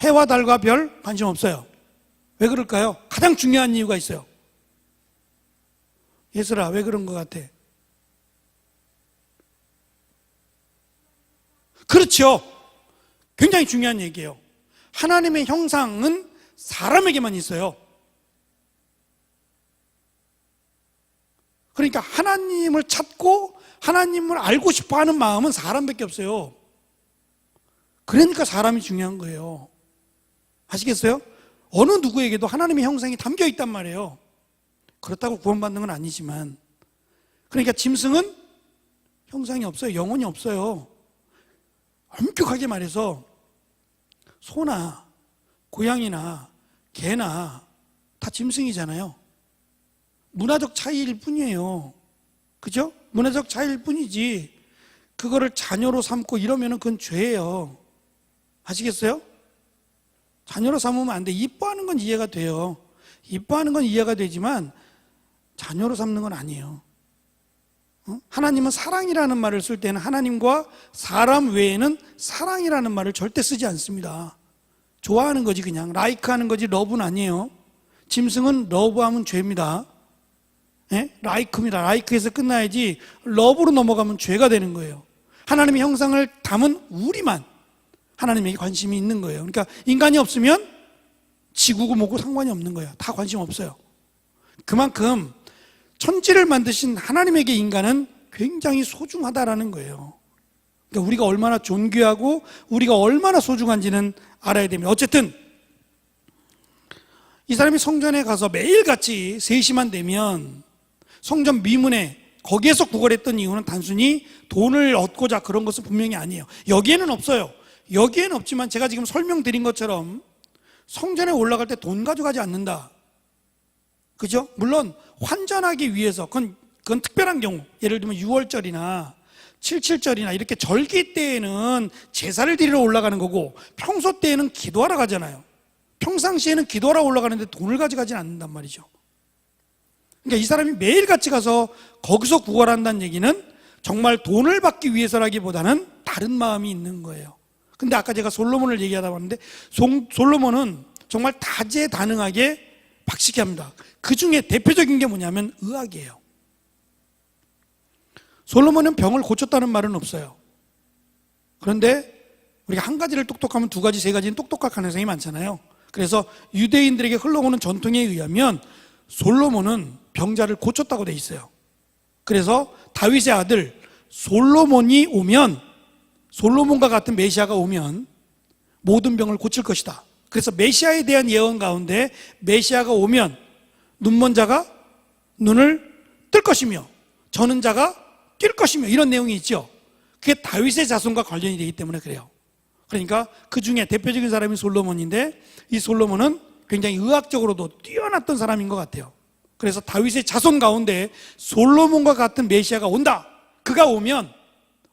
해와 달과 별 관심 없어요. 왜 그럴까요? 가장 중요한 이유가 있어요. 예슬아, 왜 그런 것 같아? 그렇죠. 굉장히 중요한 얘기예요. 하나님의 형상은 사람에게만 있어요. 그러니까 하나님을 찾고 하나님을 알고 싶어 하는 마음은 사람밖에 없어요. 그러니까 사람이 중요한 거예요. 아시겠어요? 어느 누구에게도 하나님의 형상이 담겨 있단 말이에요. 그렇다고 구원받는 건 아니지만. 그러니까 짐승은 형상이 없어요. 영혼이 없어요. 엄격하게 말해서 소나 고양이나 개나 다 짐승이잖아요. 문화적 차이일 뿐이에요. 그죠? 문화적 차이일 뿐이지 그거를 자녀로 삼고 이러면 그건 죄예요. 아시겠어요? 자녀로 삼으면 안 돼. 이뻐하는 건 이해가 돼요. 이뻐하는 건 이해가 되지만 자녀로 삼는 건 아니에요. 하나님은 사랑이라는 말을 쓸 때는 하나님과 사람 외에는 사랑이라는 말을 절대 쓰지 않습니다. 좋아하는 거지 그냥. 라이크하는 거지 러브는 아니에요. 짐승은 러브하면 죄입니다. 예? 라이크입니다. 라이크에서 끝나야지 러브로 넘어가면 죄가 되는 거예요. 하나님의 형상을 담은 우리만 하나님에게 관심이 있는 거예요. 그러니까 인간이 없으면 지구고 뭐고 상관이 없는 거예요. 다 관심 없어요. 그만큼 천지를 만드신 하나님에게 인간은 굉장히 소중하다라는 거예요. 그러니까 우리가 얼마나 존귀하고 우리가 얼마나 소중한지는 알아야 됩니다. 어쨌든 이 사람이 성전에 가서 매일같이 3시만 되면 성전 미문에 거기에서 구걸했던 이유는 단순히 돈을 얻고자 그런 것은 분명히 아니에요. 여기에는 없어요. 여기에는 없지만 제가 지금 설명드린 것처럼 성전에 올라갈 때 돈 가져가지 않는다. 그죠? 물론 환전하기 위해서 그건 특별한 경우, 예를 들면 6월절이나 77절이나 이렇게 절기 때에는 제사를 드리러 올라가는 거고 평소 때에는 기도하러 가잖아요. 평상시에는 기도하러 올라가는데 돈을 가져가진 않는단 말이죠. 그러니까 이 사람이 매일같이 가서 거기서 구걸한다는 얘기는 정말 돈을 받기 위해서라기보다는 다른 마음이 있는 거예요. 근데 아까 제가 솔로몬을 얘기하다 봤는데 솔로몬은 정말 다재다능하게 박식해 합니다. 그 중에 대표적인 게 뭐냐면 의학이에요. 솔로몬은 병을 고쳤다는 말은 없어요. 그런데 우리가 한 가지를 똑똑하면 2가지, 3가지는 똑똑할 가능성이 많잖아요. 그래서 유대인들에게 흘러오는 전통에 의하면 솔로몬은 병자를 고쳤다고 돼 있어요. 그래서 다윗의 아들 솔로몬이 오면, 솔로몬과 같은 메시아가 오면 모든 병을 고칠 것이다. 그래서 메시아에 대한 예언 가운데 메시아가 오면 눈먼 자가 눈을 뜰 것이며 저는 자가 뛸 것이며 이런 내용이 있죠. 그게 다윗의 자손과 관련이 되기 때문에 그래요. 그러니까 그 중에 대표적인 사람이 솔로몬인데 이 솔로몬은 굉장히 의학적으로도 뛰어났던 사람인 것 같아요. 그래서 다윗의 자손 가운데 솔로몬과 같은 메시아가 온다. 그가 오면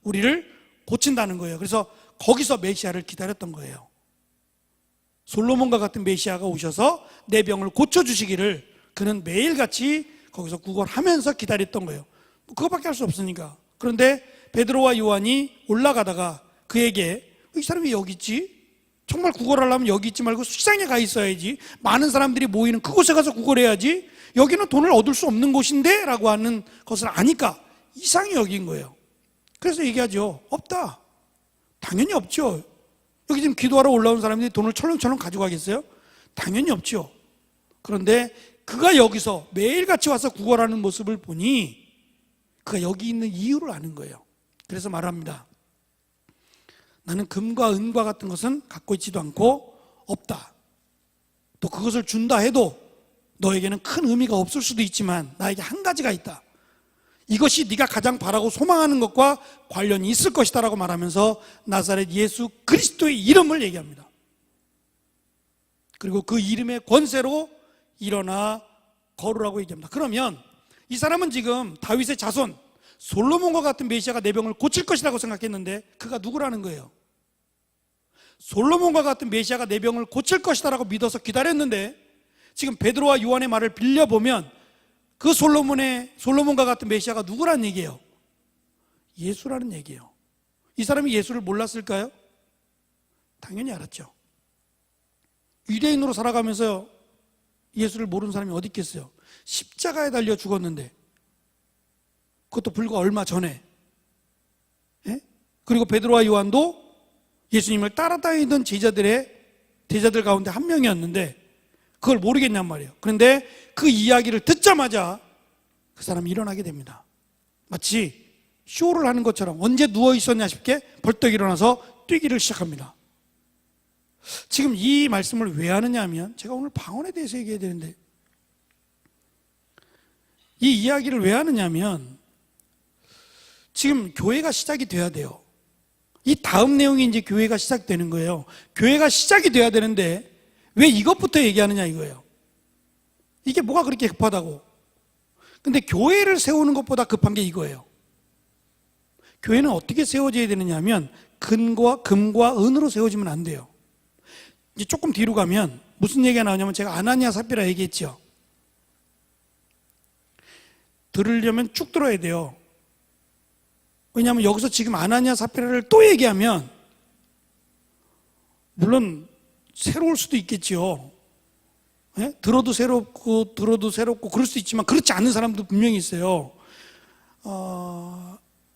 우리를 고친다는 거예요. 그래서 거기서 메시아를 기다렸던 거예요. 솔로몬과 같은 메시아가 오셔서 내 병을 고쳐주시기를 그는 매일같이 거기서 구걸하면서 기다렸던 거예요. 그거밖에 할 수 없으니까. 그런데 베드로와 요한이 올라가다가 그에게 이 사람이 여기 있지? 정말 구걸하려면 여기 있지 말고 시장에 가 있어야지. 많은 사람들이 모이는 그곳에 가서 구걸해야지. 여기는 돈을 얻을 수 없는 곳인데? 라고 하는 것을 아니까 이상히 여긴 거예요. 그래서 얘기하죠. 없다. 당연히 없죠. 여기 지금 기도하러 올라온 사람들이 돈을 철렁철렁 가져가겠어요? 당연히 없죠. 그런데 그가 여기서 매일같이 와서 구걸하는 모습을 보니 그가 여기 있는 이유를 아는 거예요. 그래서 말합니다. 나는 금과 은과 같은 것은 갖고 있지도 않고 없다. 또 그것을 준다 해도 너에게는 큰 의미가 없을 수도 있지만 나에게 한 가지가 있다. 이것이 네가 가장 바라고 소망하는 것과 관련이 있을 것이다 라고 말하면서 나사렛 예수 그리스도의 이름을 얘기합니다. 그리고 그 이름의 권세로 일어나 걸으라고 얘기합니다. 그러면 이 사람은 지금 다윗의 자손 솔로몬과 같은 메시아가 내 병을 고칠 것이라고 생각했는데 그가 누구라는 거예요? 솔로몬과 같은 메시아가 내 병을 고칠 것이다 라고 믿어서 기다렸는데 지금 베드로와 요한의 말을 빌려보면 그 솔로몬과 같은 메시아가 누구란 얘기예요? 예수라는 얘기예요. 이 사람이 예수를 몰랐을까요? 당연히 알았죠. 유대인으로 살아가면서 예수를 모르는 사람이 어디 있겠어요? 십자가에 달려 죽었는데 그것도 불과 얼마 전에. 예? 그리고 베드로와 요한도 예수님을 따라다니던 제자들 가운데 한 명이었는데 그걸 모르겠냔 말이에요. 그런데 그 이야기를 듣자마자 그 사람이 일어나게 됩니다. 마치 쇼를 하는 것처럼 언제 누워 있었냐 싶게 벌떡 일어나서 뛰기를 시작합니다. 지금 이 말씀을 왜 하느냐 하면 제가 오늘 방언에 대해서 얘기해야 되는데 이 이야기를 왜 하느냐 하면 지금 교회가 시작이 돼야 돼요. 이 다음 내용이 이제 교회가 시작되는 거예요. 교회가 시작이 돼야 되는데 왜 이것부터 얘기하느냐 이거예요. 이게 뭐가 그렇게 급하다고. 근데 교회를 세우는 것보다 급한 게 이거예요. 교회는 어떻게 세워져야 되느냐 하면 금과 은으로 세워지면 안 돼요. 이제 조금 뒤로 가면 무슨 얘기가 나오냐면 제가 아나니아 삽비라 얘기했죠. 들으려면 쭉 들어야 돼요. 왜냐하면 여기서 지금 아나니아 삽비라를 또 얘기하면 물론 새로울 수도 있겠죠. 예? 들어도 새롭고 그럴 수 있지만 그렇지 않은 사람도 분명히 있어요.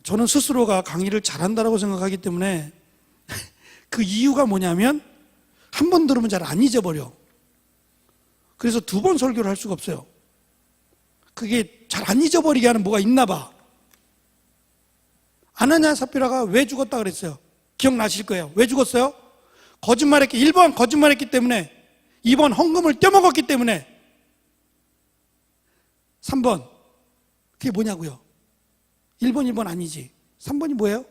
저는 스스로가 강의를 잘한다고 생각하기 때문에 그 이유가 뭐냐면 한 번 들으면 잘 안 잊어버려. 그래서 두 번 설교를 할 수가 없어요. 그게 잘 안 잊어버리게 하는 뭐가 있나 봐. 아나니아 삽비라가 왜 죽었다 그랬어요? 기억나실 거예요. 왜 죽었어요? 1번 거짓말했기 때문에, 2번 헌금을 떼먹었기 때문에, 3번 그게 뭐냐고요? 1번 아니지. 3번이 뭐예요?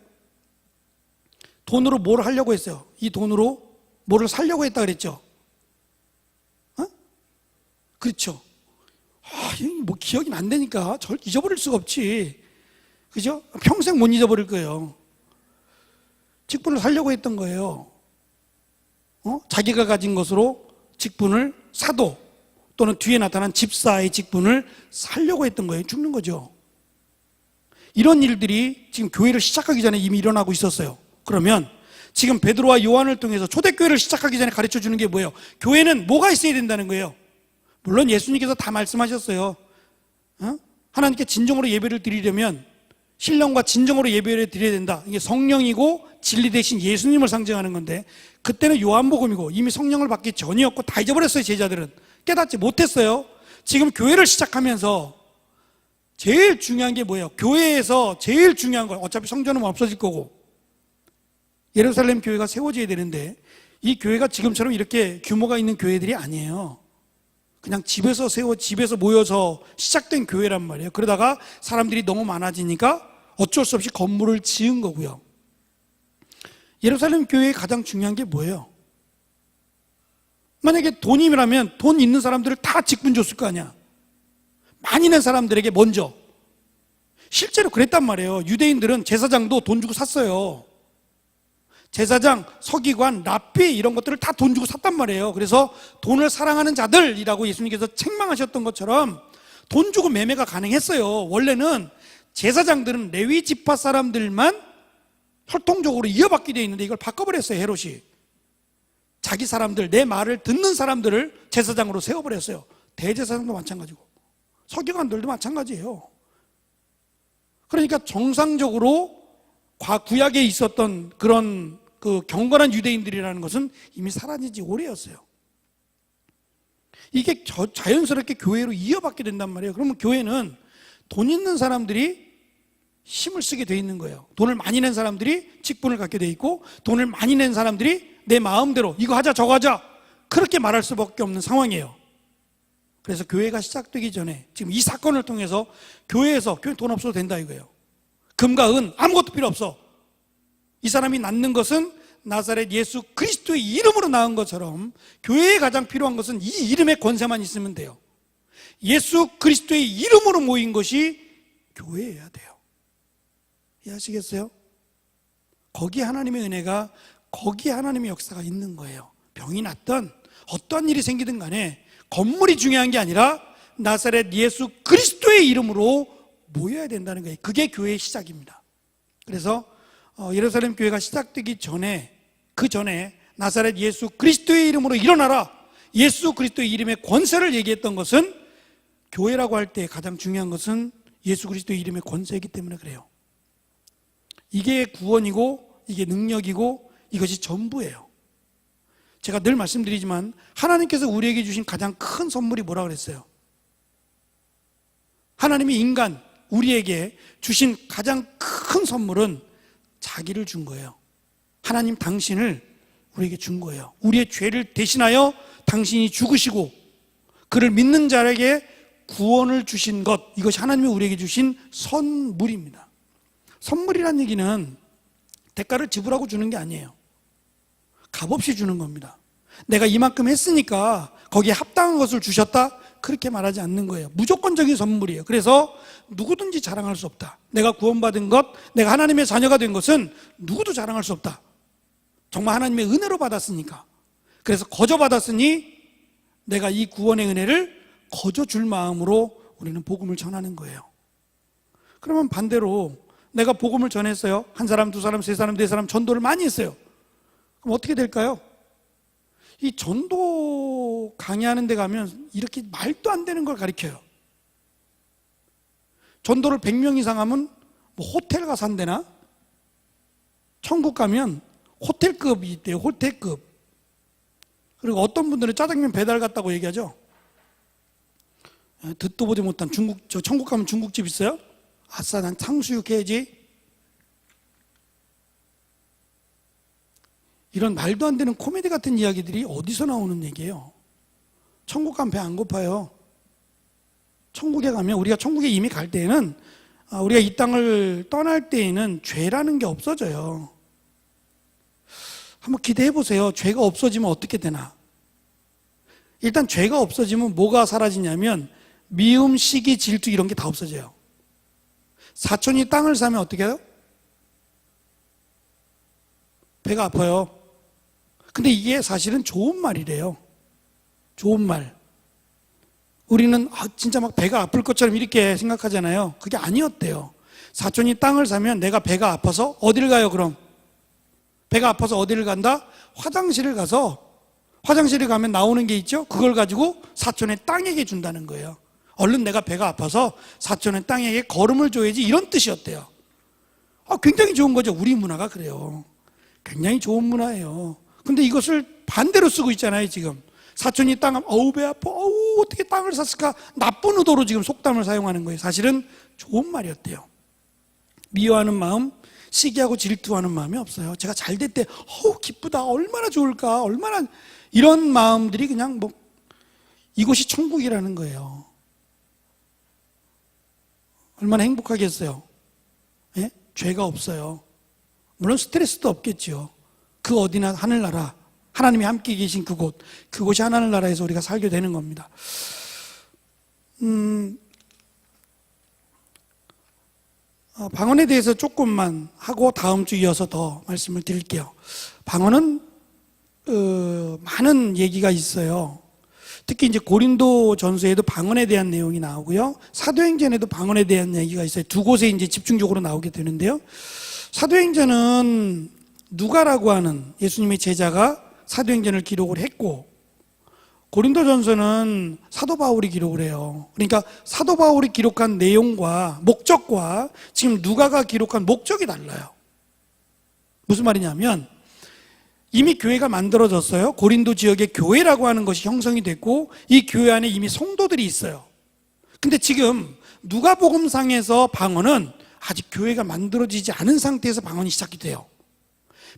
돈으로 뭘 하려고 했어요? 이 돈으로 뭐를 사려고 했다 그랬죠? 그렇죠. 뭐 기억이 안 되니까 절 잊어버릴 수가 없지. 그죠? 평생 못 잊어버릴 거예요. 직분을 살려고 했던 거예요. 자기가 가진 것으로 직분을 사도 또는 뒤에 나타난 집사의 직분을 살려고 했던 거예요. 죽는 거죠. 이런 일들이 지금 교회를 시작하기 전에 이미 일어나고 있었어요. 그러면 지금 베드로와 요한을 통해서 초대교회를 시작하기 전에 가르쳐 주는 게 뭐예요? 교회는 뭐가 있어야 된다는 거예요. 물론 예수님께서 다 말씀하셨어요. 하나님께 진정으로 예배를 드리려면 신령과 진정으로 예배를 드려야 된다. 이게 성령이고 진리 대신 예수님을 상징하는 건데, 그때는 요한복음이고 이미 성령을 받기 전이었고 다 잊어버렸어요. 제자들은 깨닫지 못했어요. 지금 교회를 시작하면서 제일 중요한 게 뭐예요? 교회에서 제일 중요한 건, 어차피 성전은 없어질 거고 예루살렘 교회가 세워져야 되는데, 이 교회가 지금처럼 이렇게 규모가 있는 교회들이 아니에요. 그냥 집에서 모여서 시작된 교회란 말이에요. 그러다가 사람들이 너무 많아지니까 어쩔 수 없이 건물을 지은 거고요. 예루살렘 교회의 가장 중요한 게 뭐예요? 만약에 돈이라면 돈 있는 사람들을 다 직분 줬을 거 아니야. 많이 낸 사람들에게 먼저. 실제로 그랬단 말이에요. 유대인들은 제사장도 돈 주고 샀어요. 제사장, 서기관, 랍비 이런 것들을 다 돈 주고 샀단 말이에요. 그래서 돈을 사랑하는 자들이라고 예수님께서 책망하셨던 것처럼 돈 주고 매매가 가능했어요. 원래는 제사장들은 레위 지파 사람들만 혈통적으로 이어받게 되어 있는데 이걸 바꿔버렸어요. 헤롯이 자기 사람들, 내 말을 듣는 사람들을 제사장으로 세워버렸어요. 대제사장도 마찬가지고 서기관들도 마찬가지예요. 그러니까 정상적으로 구약에 있었던 그런 그 경건한 유대인들이라는 것은 이미 사라진 지 오래였어요. 이게 자연스럽게 교회로 이어받게 된단 말이에요. 그러면 교회는 돈 있는 사람들이 힘을 쓰게 돼 있는 거예요. 돈을 많이 낸 사람들이 직분을 갖게 돼 있고, 돈을 많이 낸 사람들이 내 마음대로 이거 하자 저거 하자 그렇게 말할 수밖에 없는 상황이에요. 그래서 교회가 시작되기 전에 지금 이 사건을 통해서 교회 돈 없어도 된다 이거예요. 금과 은 아무것도 필요 없어. 이 사람이 낳는 것은 나사렛 예수 그리스도의 이름으로 낳은 것처럼 교회에 가장 필요한 것은 이 이름의 권세만 있으면 돼요. 예수 그리스도의 이름으로 모인 것이 교회여야 돼요. 이해하시겠어요? 거기에 하나님의 은혜가, 거기에 하나님의 역사가 있는 거예요. 병이 났든 어떠한 일이 생기든 간에 건물이 중요한 게 아니라 나사렛 예수 그리스도의 이름으로 모여야 된다는 거예요. 그게 교회의 시작입니다. 그래서 예루살렘 교회가 시작되기 전에, 그 전에 나사렛 예수 그리스도의 이름으로 일어나라, 예수 그리스도의 이름의 권세를 얘기했던 것은, 교회라고 할 때 가장 중요한 것은 예수 그리스도의 이름의 권세이기 때문에 그래요. 이게 구원이고 이게 능력이고 이것이 전부예요. 제가 늘 말씀드리지만 하나님께서 우리에게 주신 가장 큰 선물이 뭐라 그랬어요? 하나님이 인간, 우리에게 주신 가장 큰 선물은 자기를 준 거예요. 하나님 당신을 우리에게 준 거예요. 우리의 죄를 대신하여 당신이 죽으시고 그를 믿는 자에게 구원을 주신 것, 이것이 하나님이 우리에게 주신 선물입니다. 선물이라는 얘기는 대가를 지불하고 주는 게 아니에요. 값없이 주는 겁니다. 내가 이만큼 했으니까 거기에 합당한 것을 주셨다, 그렇게 말하지 않는 거예요. 무조건적인 선물이에요. 그래서 누구든지 자랑할 수 없다. 내가 구원받은 것, 내가 하나님의 자녀가 된 것은 누구도 자랑할 수 없다. 정말 하나님의 은혜로 받았으니까. 그래서 거저 받았으니 내가 이 구원의 은혜를 거저 줄 마음으로 우리는 복음을 전하는 거예요. 그러면 반대로 내가 복음을 전했어요. 한 사람, 두 사람, 세 사람, 네 사람 전도를 많이 했어요. 그럼 어떻게 될까요? 이 전도 강의하는 데 가면 이렇게 말도 안 되는 걸 가르쳐요. 전도를 100명 이상 하면 뭐 호텔 가서 한대나? 천국 가면 호텔급이 있대요. 호텔급. 그리고 어떤 분들은 짜장면 배달 갔다고 얘기하죠. 듣도 보지 못한 저 천국 가면 중국집 있어요? 아싸, 난 탕수육 해야지. 이런 말도 안 되는 코미디 같은 이야기들이 어디서 나오는 얘기예요? 천국 가면 배 안 고파요. 천국에 가면, 우리가 천국에 이미 갈 때에는, 우리가 이 땅을 떠날 때에는 죄라는 게 없어져요. 한번 기대해 보세요. 죄가 없어지면 어떻게 되나? 일단 죄가 없어지면 뭐가 사라지냐면 미움, 시기, 질투 이런 게 다 없어져요. 사촌이 땅을 사면 어떻게 해요? 배가 아파요. 근데 이게 사실은 좋은 말이래요. 좋은 말. 우리는 진짜 막 배가 아플 것처럼 이렇게 생각하잖아요. 그게 아니었대요. 사촌이 땅을 사면 내가 배가 아파서 어디를 가요, 그럼? 배가 아파서 어디를 간다? 화장실을 가서, 화장실에 가면 나오는 게 있죠? 그걸 가지고 사촌의 땅에게 준다는 거예요. 얼른 내가 배가 아파서 사촌의 땅에게 걸음을 줘야지, 이런 뜻이었대요. 굉장히 좋은 거죠. 우리 문화가 그래요. 굉장히 좋은 문화예요. 근데 이것을 반대로 쓰고 있잖아요, 지금. 사촌이 땅, 배 아파, 어떻게 땅을 샀을까? 나쁜 의도로 지금 속담을 사용하는 거예요. 사실은 좋은 말이었대요. 미워하는 마음, 시기하고 질투하는 마음이 없어요. 제가 잘 될 때, 기쁘다, 얼마나 좋을까, 얼마나, 이런 마음들이 그냥 이곳이 천국이라는 거예요. 얼마나 행복하겠어요. 예? 죄가 없어요. 물론 스트레스도 없겠죠. 그 어디나 하늘나라, 하나님이 함께 계신 그곳이 하늘나라에서 우리가 살게 되는 겁니다. 방언에 대해서 조금만 하고 다음 주 이어서 더 말씀을 드릴게요. 방언은 많은 얘기가 있어요. 특히 이제 고린도 전서에도 방언에 대한 내용이 나오고요. 사도행전에도 방언에 대한 얘기가 있어요. 두 곳에 이제 집중적으로 나오게 되는데요. 사도행전은 누가라고 하는 예수님의 제자가 사도행전을 기록을 했고, 고린도전서는 사도 바울이 기록을 해요. 그러니까 사도 바울이 기록한 내용과 목적과 지금 누가가 기록한 목적이 달라요. 무슨 말이냐면 이미 교회가 만들어졌어요. 고린도 지역의 교회라고 하는 것이 형성이 됐고 이 교회 안에 이미 성도들이 있어요. 근데 지금 누가복음상에서 방언은 아직 교회가 만들어지지 않은 상태에서 방언이 시작이 돼요.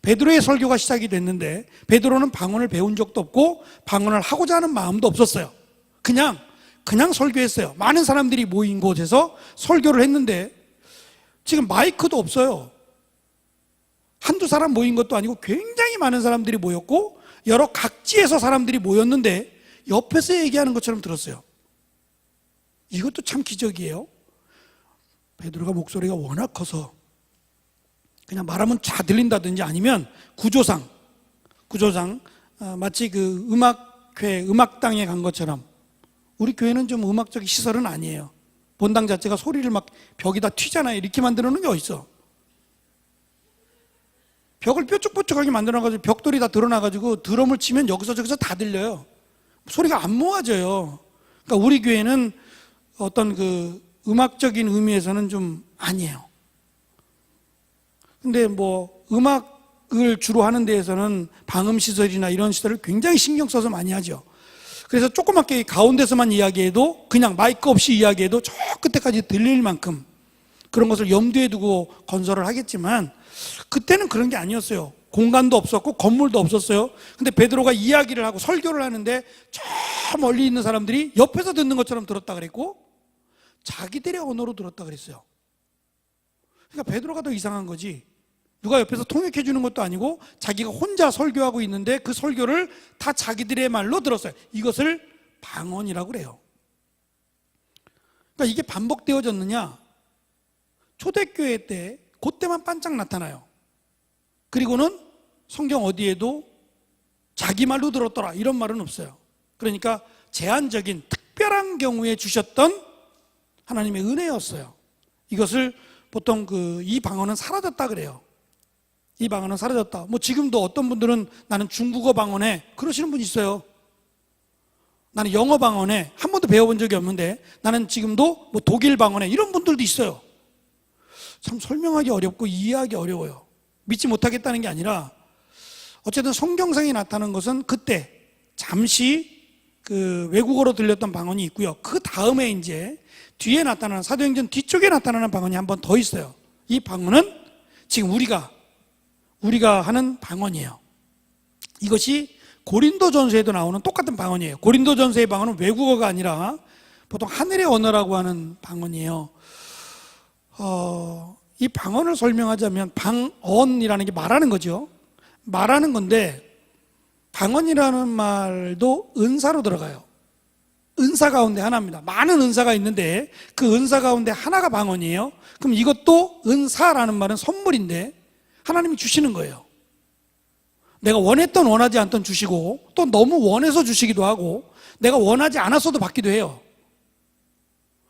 베드로의 설교가 시작이 됐는데 베드로는 방언을 배운 적도 없고 방언을 하고자 하는 마음도 없었어요. 그냥 설교했어요. 많은 사람들이 모인 곳에서 설교를 했는데 지금 마이크도 없어요. 한두 사람 모인 것도 아니고 굉장히 많은 사람들이 모였고 여러 각지에서 사람들이 모였는데 옆에서 얘기하는 것처럼 들었어요. 이것도 참 기적이에요. 베드로가 목소리가 워낙 커서 그냥 말하면 잘 들린다든지 아니면 구조상 마치 그 음악당에 간 것처럼, 우리 교회는 좀 음악적 시설은 아니에요. 본당 자체가 소리를 막 벽에다 튀잖아요. 이렇게 만들어 놓은 게 어딨어. 벽을 뾰족뾰족하게 만들어 가지고 벽돌이 다 드러나가지고 드럼을 치면 여기서 저기서 다 들려요. 소리가 안 모아져요. 그러니까 우리 교회는 어떤 그 음악적인 의미에서는 좀 아니에요. 근데 음악을 주로 하는 데에서는 방음시설이나 이런 시설을 굉장히 신경 써서 많이 하죠. 그래서 조그맣게 가운데서만 이야기해도, 그냥 마이크 없이 이야기해도 저 끝에까지 들릴 만큼 그런 것을 염두에 두고 건설을 하겠지만 그때는 그런 게 아니었어요. 공간도 없었고 건물도 없었어요. 근데 베드로가 이야기를 하고 설교를 하는데 저 멀리 있는 사람들이 옆에서 듣는 것처럼 들었다 그랬고 자기들의 언어로 들었다 그랬어요. 그러니까 베드로가 더 이상한 거지. 누가 옆에서 통역해 주는 것도 아니고 자기가 혼자 설교하고 있는데 그 설교를 다 자기들의 말로 들었어요. 이것을 방언이라고 그래요. 그러니까 이게 반복되어졌느냐? 초대교회 때 그때만 반짝 나타나요. 그리고는 성경 어디에도 자기 말로 들었더라 이런 말은 없어요. 그러니까 제한적인 특별한 경우에 주셨던 하나님의 은혜였어요. 이것을 보통 이 방언은 사라졌다 그래요. 이 방언은 사라졌다. 지금도 어떤 분들은 나는 중국어 방언에 그러시는 분 있어요. 나는 영어 방언에 한 번도 배워본 적이 없는데 나는 지금도 뭐 독일 방언에 이런 분들도 있어요. 참 설명하기 어렵고 이해하기 어려워요. 믿지 못하겠다는 게 아니라 어쨌든 성경상에 나타난 것은 그때 잠시 그 외국어로 들렸던 방언이 있고요. 그 다음에 이제 뒤에 나타나는 사도행전 뒤쪽에 나타나는 방언이 한 번 더 있어요. 이 방언은 지금 우리가 하는 방언이에요. 이것이 고린도전서에도 나오는 똑같은 방언이에요. 고린도전서의 방언은 외국어가 아니라 보통 하늘의 언어라고 하는 방언이에요. 이 방언을 설명하자면 방언이라는 게 말하는 거죠. 말하는 건데 방언이라는 말도 은사로 들어가요. 은사 가운데 하나입니다. 많은 은사가 있는데 그 은사 가운데 하나가 방언이에요. 그럼 이것도 은사라는 말은 선물인데 하나님이 주시는 거예요. 내가 원했던 원하지 않던 주시고 또 너무 원해서 주시기도 하고 내가 원하지 않았어도 받기도 해요.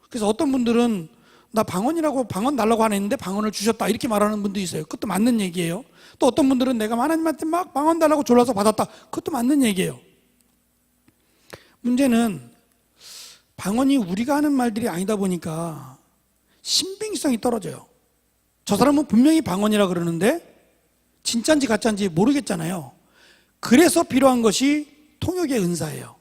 그래서 어떤 분들은 나 방언이라고 방언 달라고 하는데 방언을 주셨다 이렇게 말하는 분도 있어요. 그것도 맞는 얘기예요. 또 어떤 분들은 내가 하나님한테 막 방언 달라고 졸라서 받았다. 그것도 맞는 얘기예요. 문제는 방언이 우리가 하는 말들이 아니다 보니까 신빙성이 떨어져요. 저 사람은 분명히 방언이라 그러는데 진짜인지 가짜인지 모르겠잖아요. 그래서 필요한 것이 통역의 은사예요.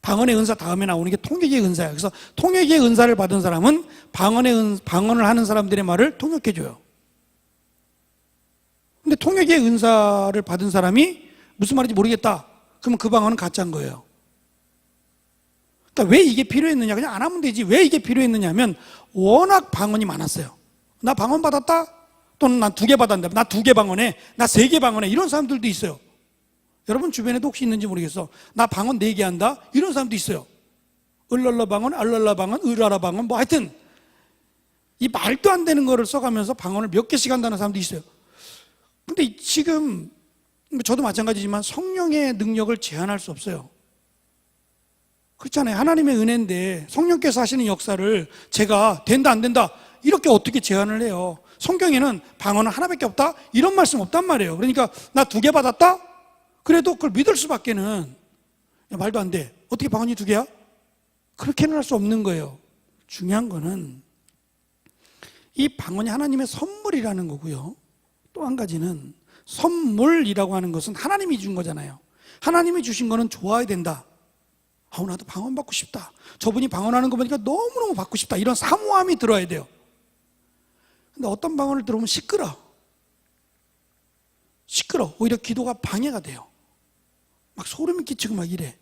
방언의 은사 다음에 나오는 게 통역의 은사예요. 그래서 통역의 은사를 받은 사람은 방언을 하는 사람들의 말을 통역해줘요. 근데 통역의 은사를 받은 사람이 무슨 말인지 모르겠다. 그러면 그 방언은 가짜인 거예요. 그러니까 왜 이게 필요했느냐? 그냥 안 하면 되지. 왜 이게 필요했느냐 하면 워낙 방언이 많았어요. 나 방언 받았다? 또는 난 2개 받았는데 나 2개 방언해, 나 3개 방언해 이런 사람들도 있어요. 여러분 주변에도 혹시 있는지 모르겠어. 나 방언 4개 한다 이런 사람도 있어요. 을랄라 방언, 알랄라 방언, 으라라 방언 뭐 하여튼 이 말도 안 되는 거를 써가면서 방언을 몇 개씩 한다는 사람도 있어요. 근데 지금 저도 마찬가지지만 성령의 능력을 제한할 수 없어요. 그렇잖아요. 하나님의 은혜인데 성령께서 하시는 역사를 제가 된다 안 된다 이렇게 어떻게 제한을 해요? 성경에는 방언은 하나밖에 없다? 이런 말씀 없단 말이에요. 그러니까 나 2개 받았다? 그래도 그걸 믿을 수밖에는 야, 말도 안 돼. 어떻게 방언이 2개야? 그렇게는 할 수 없는 거예요. 중요한 거는 이 방언이 하나님의 선물이라는 거고요. 또 한 가지는 선물이라고 하는 것은 하나님이 준 거잖아요. 하나님이 주신 거는 좋아야 된다. 나도 방언 받고 싶다. 저분이 방언하는 거 보니까 너무너무 받고 싶다. 이런 사모함이 들어야 돼요. 근데 어떤 방언을 들어보면 시끄러. 오히려 기도가 방해가 돼요. 막 소름이 끼치고 막 이래.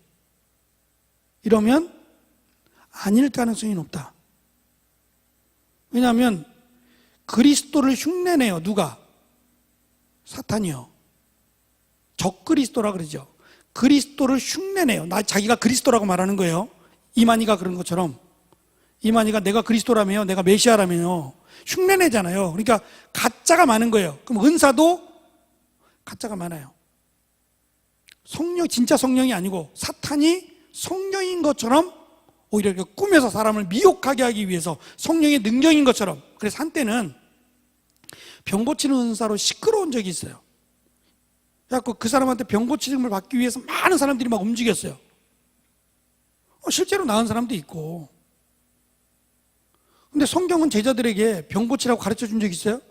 이러면 아닐 가능성이 높다. 왜냐하면 그리스도를 흉내내요. 누가? 사탄이요. 적그리스도라 그러죠. 그리스도를 흉내내요. 자기가 그리스도라고 말하는 거예요. 이만희가 그런 것처럼. 이만희가 내가 그리스도라며요. 내가 메시아라며요. 흉내내잖아요. 그러니까 가짜가 많은 거예요. 그럼 은사도 가짜가 많아요. 진짜 성령이 아니고 사탄이 성령인 것처럼 오히려 꾸며서 사람을 미혹하게 하기 위해서 성령의 능력인 것처럼. 그래서 한때는 병 고치는 은사로 시끄러운 적이 있어요. 그래서 그 사람한테 병 고침을 받기 위해서 많은 사람들이 막 움직였어요. 실제로 나은 사람도 있고. 근데 성경은 제자들에게 병 고치라고 가르쳐 준 적 있어요?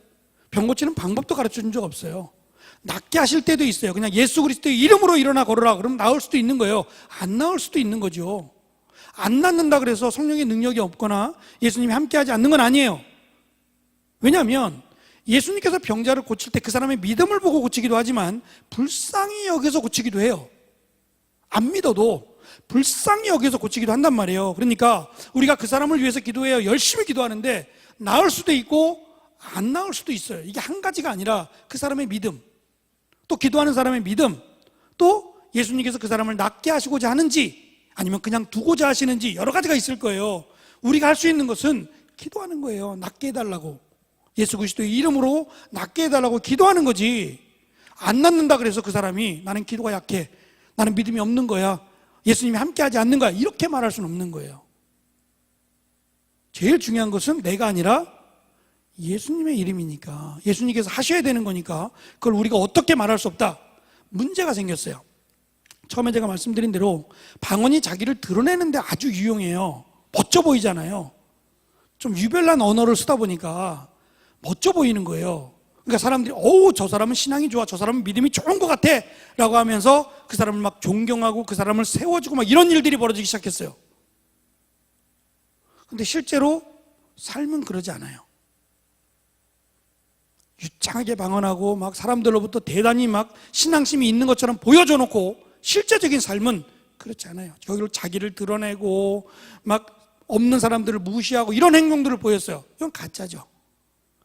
병 고치는 방법도 가르쳐 준 적 없어요. 낫게 하실 때도 있어요. 그냥 예수 그리스도의 이름으로 일어나 걸어라. 그러면 나을 수도 있는 거예요. 안 나을 수도 있는 거죠. 안 낫는다 그래서 성령의 능력이 없거나 예수님이 함께하지 않는 건 아니에요. 왜냐하면 예수님께서 병자를 고칠 때 그 사람의 믿음을 보고 고치기도 하지만 불쌍히 여겨서 고치기도 해요. 안 믿어도 불쌍히 여겨서 고치기도 한단 말이에요. 그러니까 우리가 그 사람을 위해서 기도해요. 열심히 기도하는데 나을 수도 있고 안 나을 수도 있어요. 이게 한 가지가 아니라 그 사람의 믿음, 또 기도하는 사람의 믿음, 또 예수님께서 그 사람을 낫게 하시고자 하는지 아니면 그냥 두고자 하시는지 여러 가지가 있을 거예요. 우리가 할 수 있는 것은 기도하는 거예요. 낫게 해달라고. 예수 그리스도의 이름으로 낫게 해달라고 기도하는 거지. 안 낫는다 그래서 그 사람이 나는 기도가 약해, 나는 믿음이 없는 거야, 예수님이 함께하지 않는 거야, 이렇게 말할 수는 없는 거예요. 제일 중요한 것은 내가 아니라 예수님의 이름이니까, 예수님께서 하셔야 되는 거니까 그걸 우리가 어떻게 말할 수 없다. 문제가 생겼어요. 처음에 제가 말씀드린 대로 방언이 자기를 드러내는데 아주 유용해요. 멋져 보이잖아요. 좀 유별난 언어를 쓰다 보니까 멋져 보이는 거예요. 그러니까 사람들이 저 사람은 신앙이 좋아, 저 사람은 믿음이 좋은 것 같아 라고 하면서 그 사람을 막 존경하고 그 사람을 세워주고 막 이런 일들이 벌어지기 시작했어요. 근데 실제로 삶은 그러지 않아요. 유창하게 방언하고 막 사람들로부터 대단히 막 신앙심이 있는 것처럼 보여줘 놓고 실제적인 삶은 그렇지 않아요. 여기로 자기를 드러내고 막 없는 사람들을 무시하고 이런 행동들을 보였어요. 이건 가짜죠.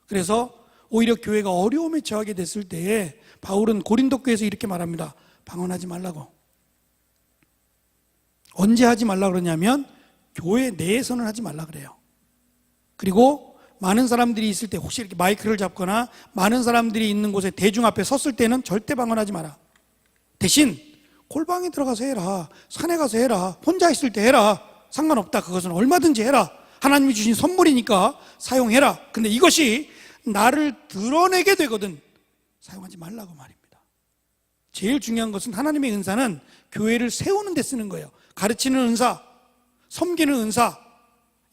그래서 오히려 교회가 어려움에 처하게 됐을 때에 바울은 고린도 교회에서 이렇게 말합니다. 방언하지 말라고. 언제 하지 말라 그러냐면 교회 내에서는 하지 말라 그래요. 그리고 많은 사람들이 있을 때 혹시 이렇게 마이크를 잡거나 많은 사람들이 있는 곳에 대중 앞에 섰을 때는 절대 방언하지 마라. 대신 골방에 들어가서 해라. 산에 가서 해라. 혼자 있을 때 해라. 상관없다. 그것은 얼마든지 해라. 하나님이 주신 선물이니까 사용해라. 근데 이것이 나를 드러내게 되거든 사용하지 말라고 말입니다. 제일 중요한 것은 하나님의 은사는 교회를 세우는 데 쓰는 거예요. 가르치는 은사, 섬기는 은사,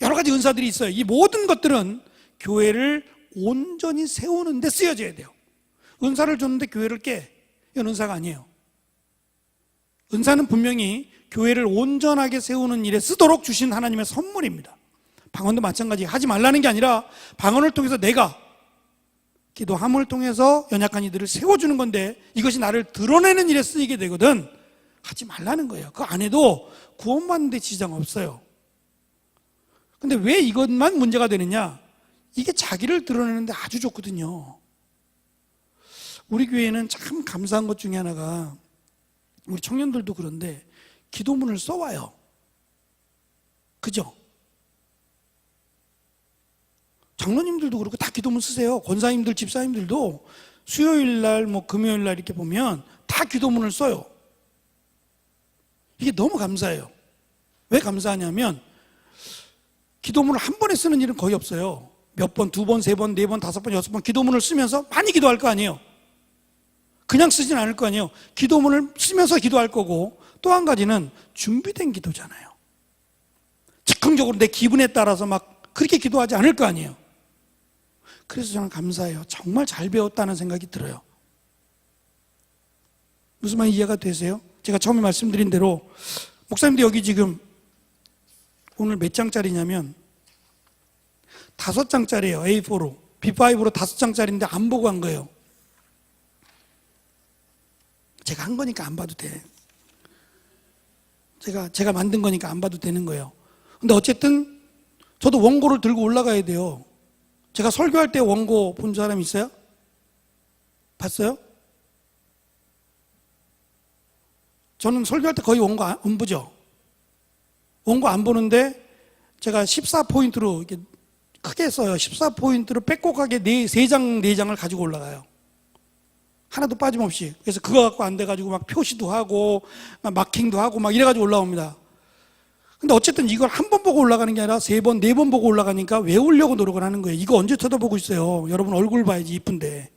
여러 가지 은사들이 있어요. 이 모든 것들은 교회를 온전히 세우는 데 쓰여져야 돼요. 은사를 줬는데 교회를 깨, 이건 은사가 아니에요. 은사는 분명히 교회를 온전하게 세우는 일에 쓰도록 주신 하나님의 선물입니다. 방언도 마찬가지. 하지 말라는 게 아니라 방언을 통해서 내가 기도함을 통해서 연약한 이들을 세워주는 건데 이것이 나를 드러내는 일에 쓰이게 되거든 하지 말라는 거예요. 그거 안 해도 구원받는 데 지장 없어요. 근데 왜 이것만 문제가 되느냐? 이게 자기를 드러내는데 아주 좋거든요. 우리 교회는 참 감사한 것 중에 하나가 우리 청년들도 그런데 기도문을 써와요. 그죠? 장로님들도 그렇고 다 기도문 쓰세요. 권사님들, 집사님들도 수요일날, 금요일날 이렇게 보면 다 기도문을 써요. 이게 너무 감사해요. 왜 감사하냐면 기도문을 한 번에 쓰는 일은 거의 없어요. 몇 번, 두 번, 세 번, 네 번, 다섯 번, 여섯 번 기도문을 쓰면서 많이 기도할 거 아니에요. 그냥 쓰진 않을 거 아니에요. 기도문을 쓰면서 기도할 거고 또 한 가지는 준비된 기도잖아요. 즉흥적으로 내 기분에 따라서 막 그렇게 기도하지 않을 거 아니에요. 그래서 저는 감사해요. 정말 잘 배웠다는 생각이 들어요. 무슨 말인지 이해가 되세요? 제가 처음에 말씀드린 대로 목사님도 여기 지금 오늘 몇 장짜리냐면 5장짜리예요. A4로 B5로 5장짜리인데 안 보고 한 거예요. 제가 한 거니까 안 봐도 돼. 제가 만든 거니까 안 봐도 되는 거예요. 근데 어쨌든 저도 원고를 들고 올라가야 돼요. 제가 설교할 때 원고 본 사람 있어요? 봤어요? 저는 설교할 때 거의 원고 안 보죠. 원고 안 보는데 제가 14포인트로 이렇게 크게 써요. 14포인트로 빼곡하게 3장, 4장을 가지고 올라가요. 하나도 빠짐없이. 그래서 그거 갖고 안 돼가지고 막 표시도 하고 막 마킹도 하고 막 이래가지고 올라옵니다. 근데 어쨌든 이걸 한 번 보고 올라가는 게 아니라 3번, 4번 보고 올라가니까 외우려고 노력을 하는 거예요. 이거 언제 쳐다보고 있어요? 여러분 얼굴 봐야지 이쁜데.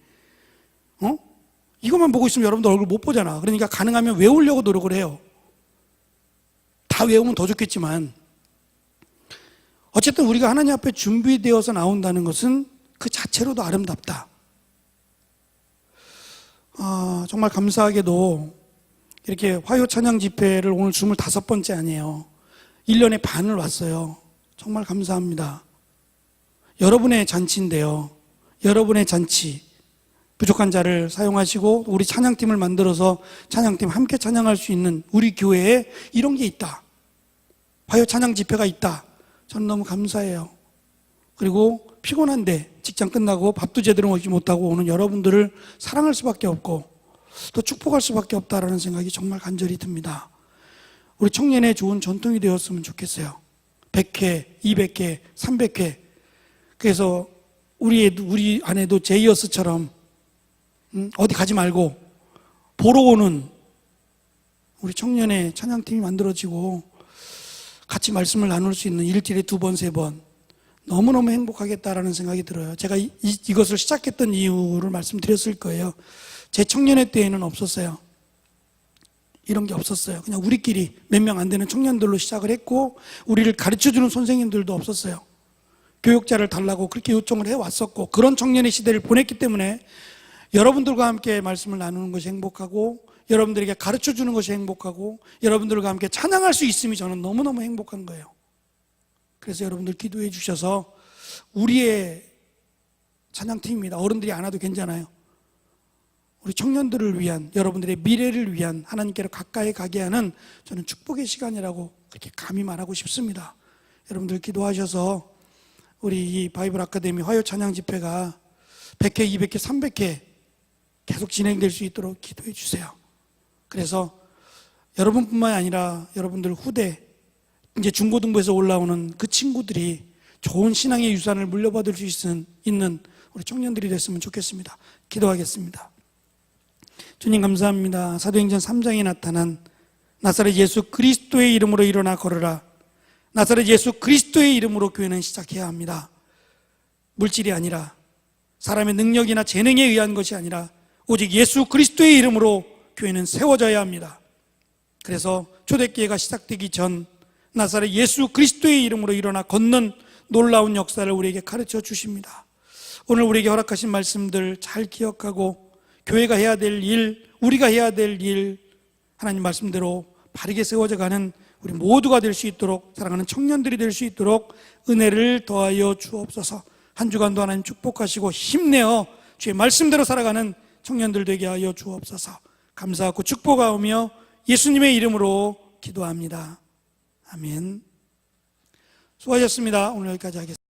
이것만 보고 있으면 여러분들 얼굴 못 보잖아. 그러니까 가능하면 외우려고 노력을 해요. 다 외우면 더 좋겠지만 어쨌든 우리가 하나님 앞에 준비되어서 나온다는 것은 그 자체로도 아름답다. 정말 감사하게도 이렇게 화요 찬양 집회를 오늘 25번째 아니에요. 1년에 반을 왔어요. 정말 감사합니다. 여러분의 잔치인데요. 여러분의 잔치, 부족한 자를 사용하시고 우리 찬양팀을 만들어서 찬양팀 함께 찬양할 수 있는 우리 교회에 이런 게 있다. 화요 찬양 집회가 있다. 저는 너무 감사해요. 그리고 피곤한데 직장 끝나고 밥도 제대로 먹지 못하고 오는 여러분들을 사랑할 수밖에 없고 또 축복할 수밖에 없다라는 생각이 정말 간절히 듭니다. 우리 청년의 좋은 전통이 되었으면 좋겠어요. 100회, 200회, 300회. 그래서 우리 안에도 제이어스처럼 어디 가지 말고 보러 오는 우리 청년의 찬양팀이 만들어지고 같이 말씀을 나눌 수 있는 일주일에 2번, 3번 너무너무 행복하겠다라는 생각이 들어요. 제가 이것을 시작했던 이유를 말씀드렸을 거예요. 제 청년의 때에는 없었어요. 이런 게 없었어요. 그냥 우리끼리 몇 명 안 되는 청년들로 시작을 했고, 우리를 가르쳐주는 선생님들도 없었어요. 교육자를 달라고 그렇게 요청을 해왔었고, 그런 청년의 시대를 보냈기 때문에 여러분들과 함께 말씀을 나누는 것이 행복하고, 여러분들에게 가르쳐주는 것이 행복하고, 여러분들과 함께 찬양할 수 있음이 저는 너무너무 행복한 거예요. 그래서 여러분들 기도해 주셔서 우리의 찬양팀입니다. 어른들이 안 와도 괜찮아요. 우리 청년들을 위한, 여러분들의 미래를 위한 하나님께로 가까이 가게 하는 저는 축복의 시간이라고 그렇게 감히 말하고 싶습니다. 여러분들 기도하셔서 우리 이 바이블 아카데미 화요 찬양 집회가 100회, 200회, 300회 계속 진행될 수 있도록 기도해 주세요. 그래서 여러분뿐만 아니라 여러분들 후대, 이제 중고등부에서 올라오는 그 친구들이 좋은 신앙의 유산을 물려받을 수 있는 우리 청년들이 됐으면 좋겠습니다. 기도하겠습니다. 주님 감사합니다. 사도행전 3장에 나타난 나사렛 예수 그리스도의 이름으로 일어나 걸으라. 나사렛 예수 그리스도의 이름으로 교회는 시작해야 합니다. 물질이 아니라, 사람의 능력이나 재능에 의한 것이 아니라 오직 예수 그리스도의 이름으로 교회는 세워져야 합니다. 그래서 초대교회가 시작되기 전 나사렛 예수 그리스도의 이름으로 일어나 걷는 놀라운 역사를 우리에게 가르쳐 주십니다. 오늘 우리에게 허락하신 말씀들 잘 기억하고 교회가 해야 될 일, 우리가 해야 될 일, 하나님 말씀대로 바르게 세워져 가는 우리 모두가 될 수 있도록, 사랑하는 청년들이 될 수 있도록 은혜를 더하여 주옵소서. 한 주간도 하나님 축복하시고 힘내어 주의 말씀대로 살아가는 청년들 되게 하여 주옵소서. 감사하고 축복하오며 예수님의 이름으로 기도합니다. 아멘. 수고하셨습니다. 오늘 여기까지 하겠습니다.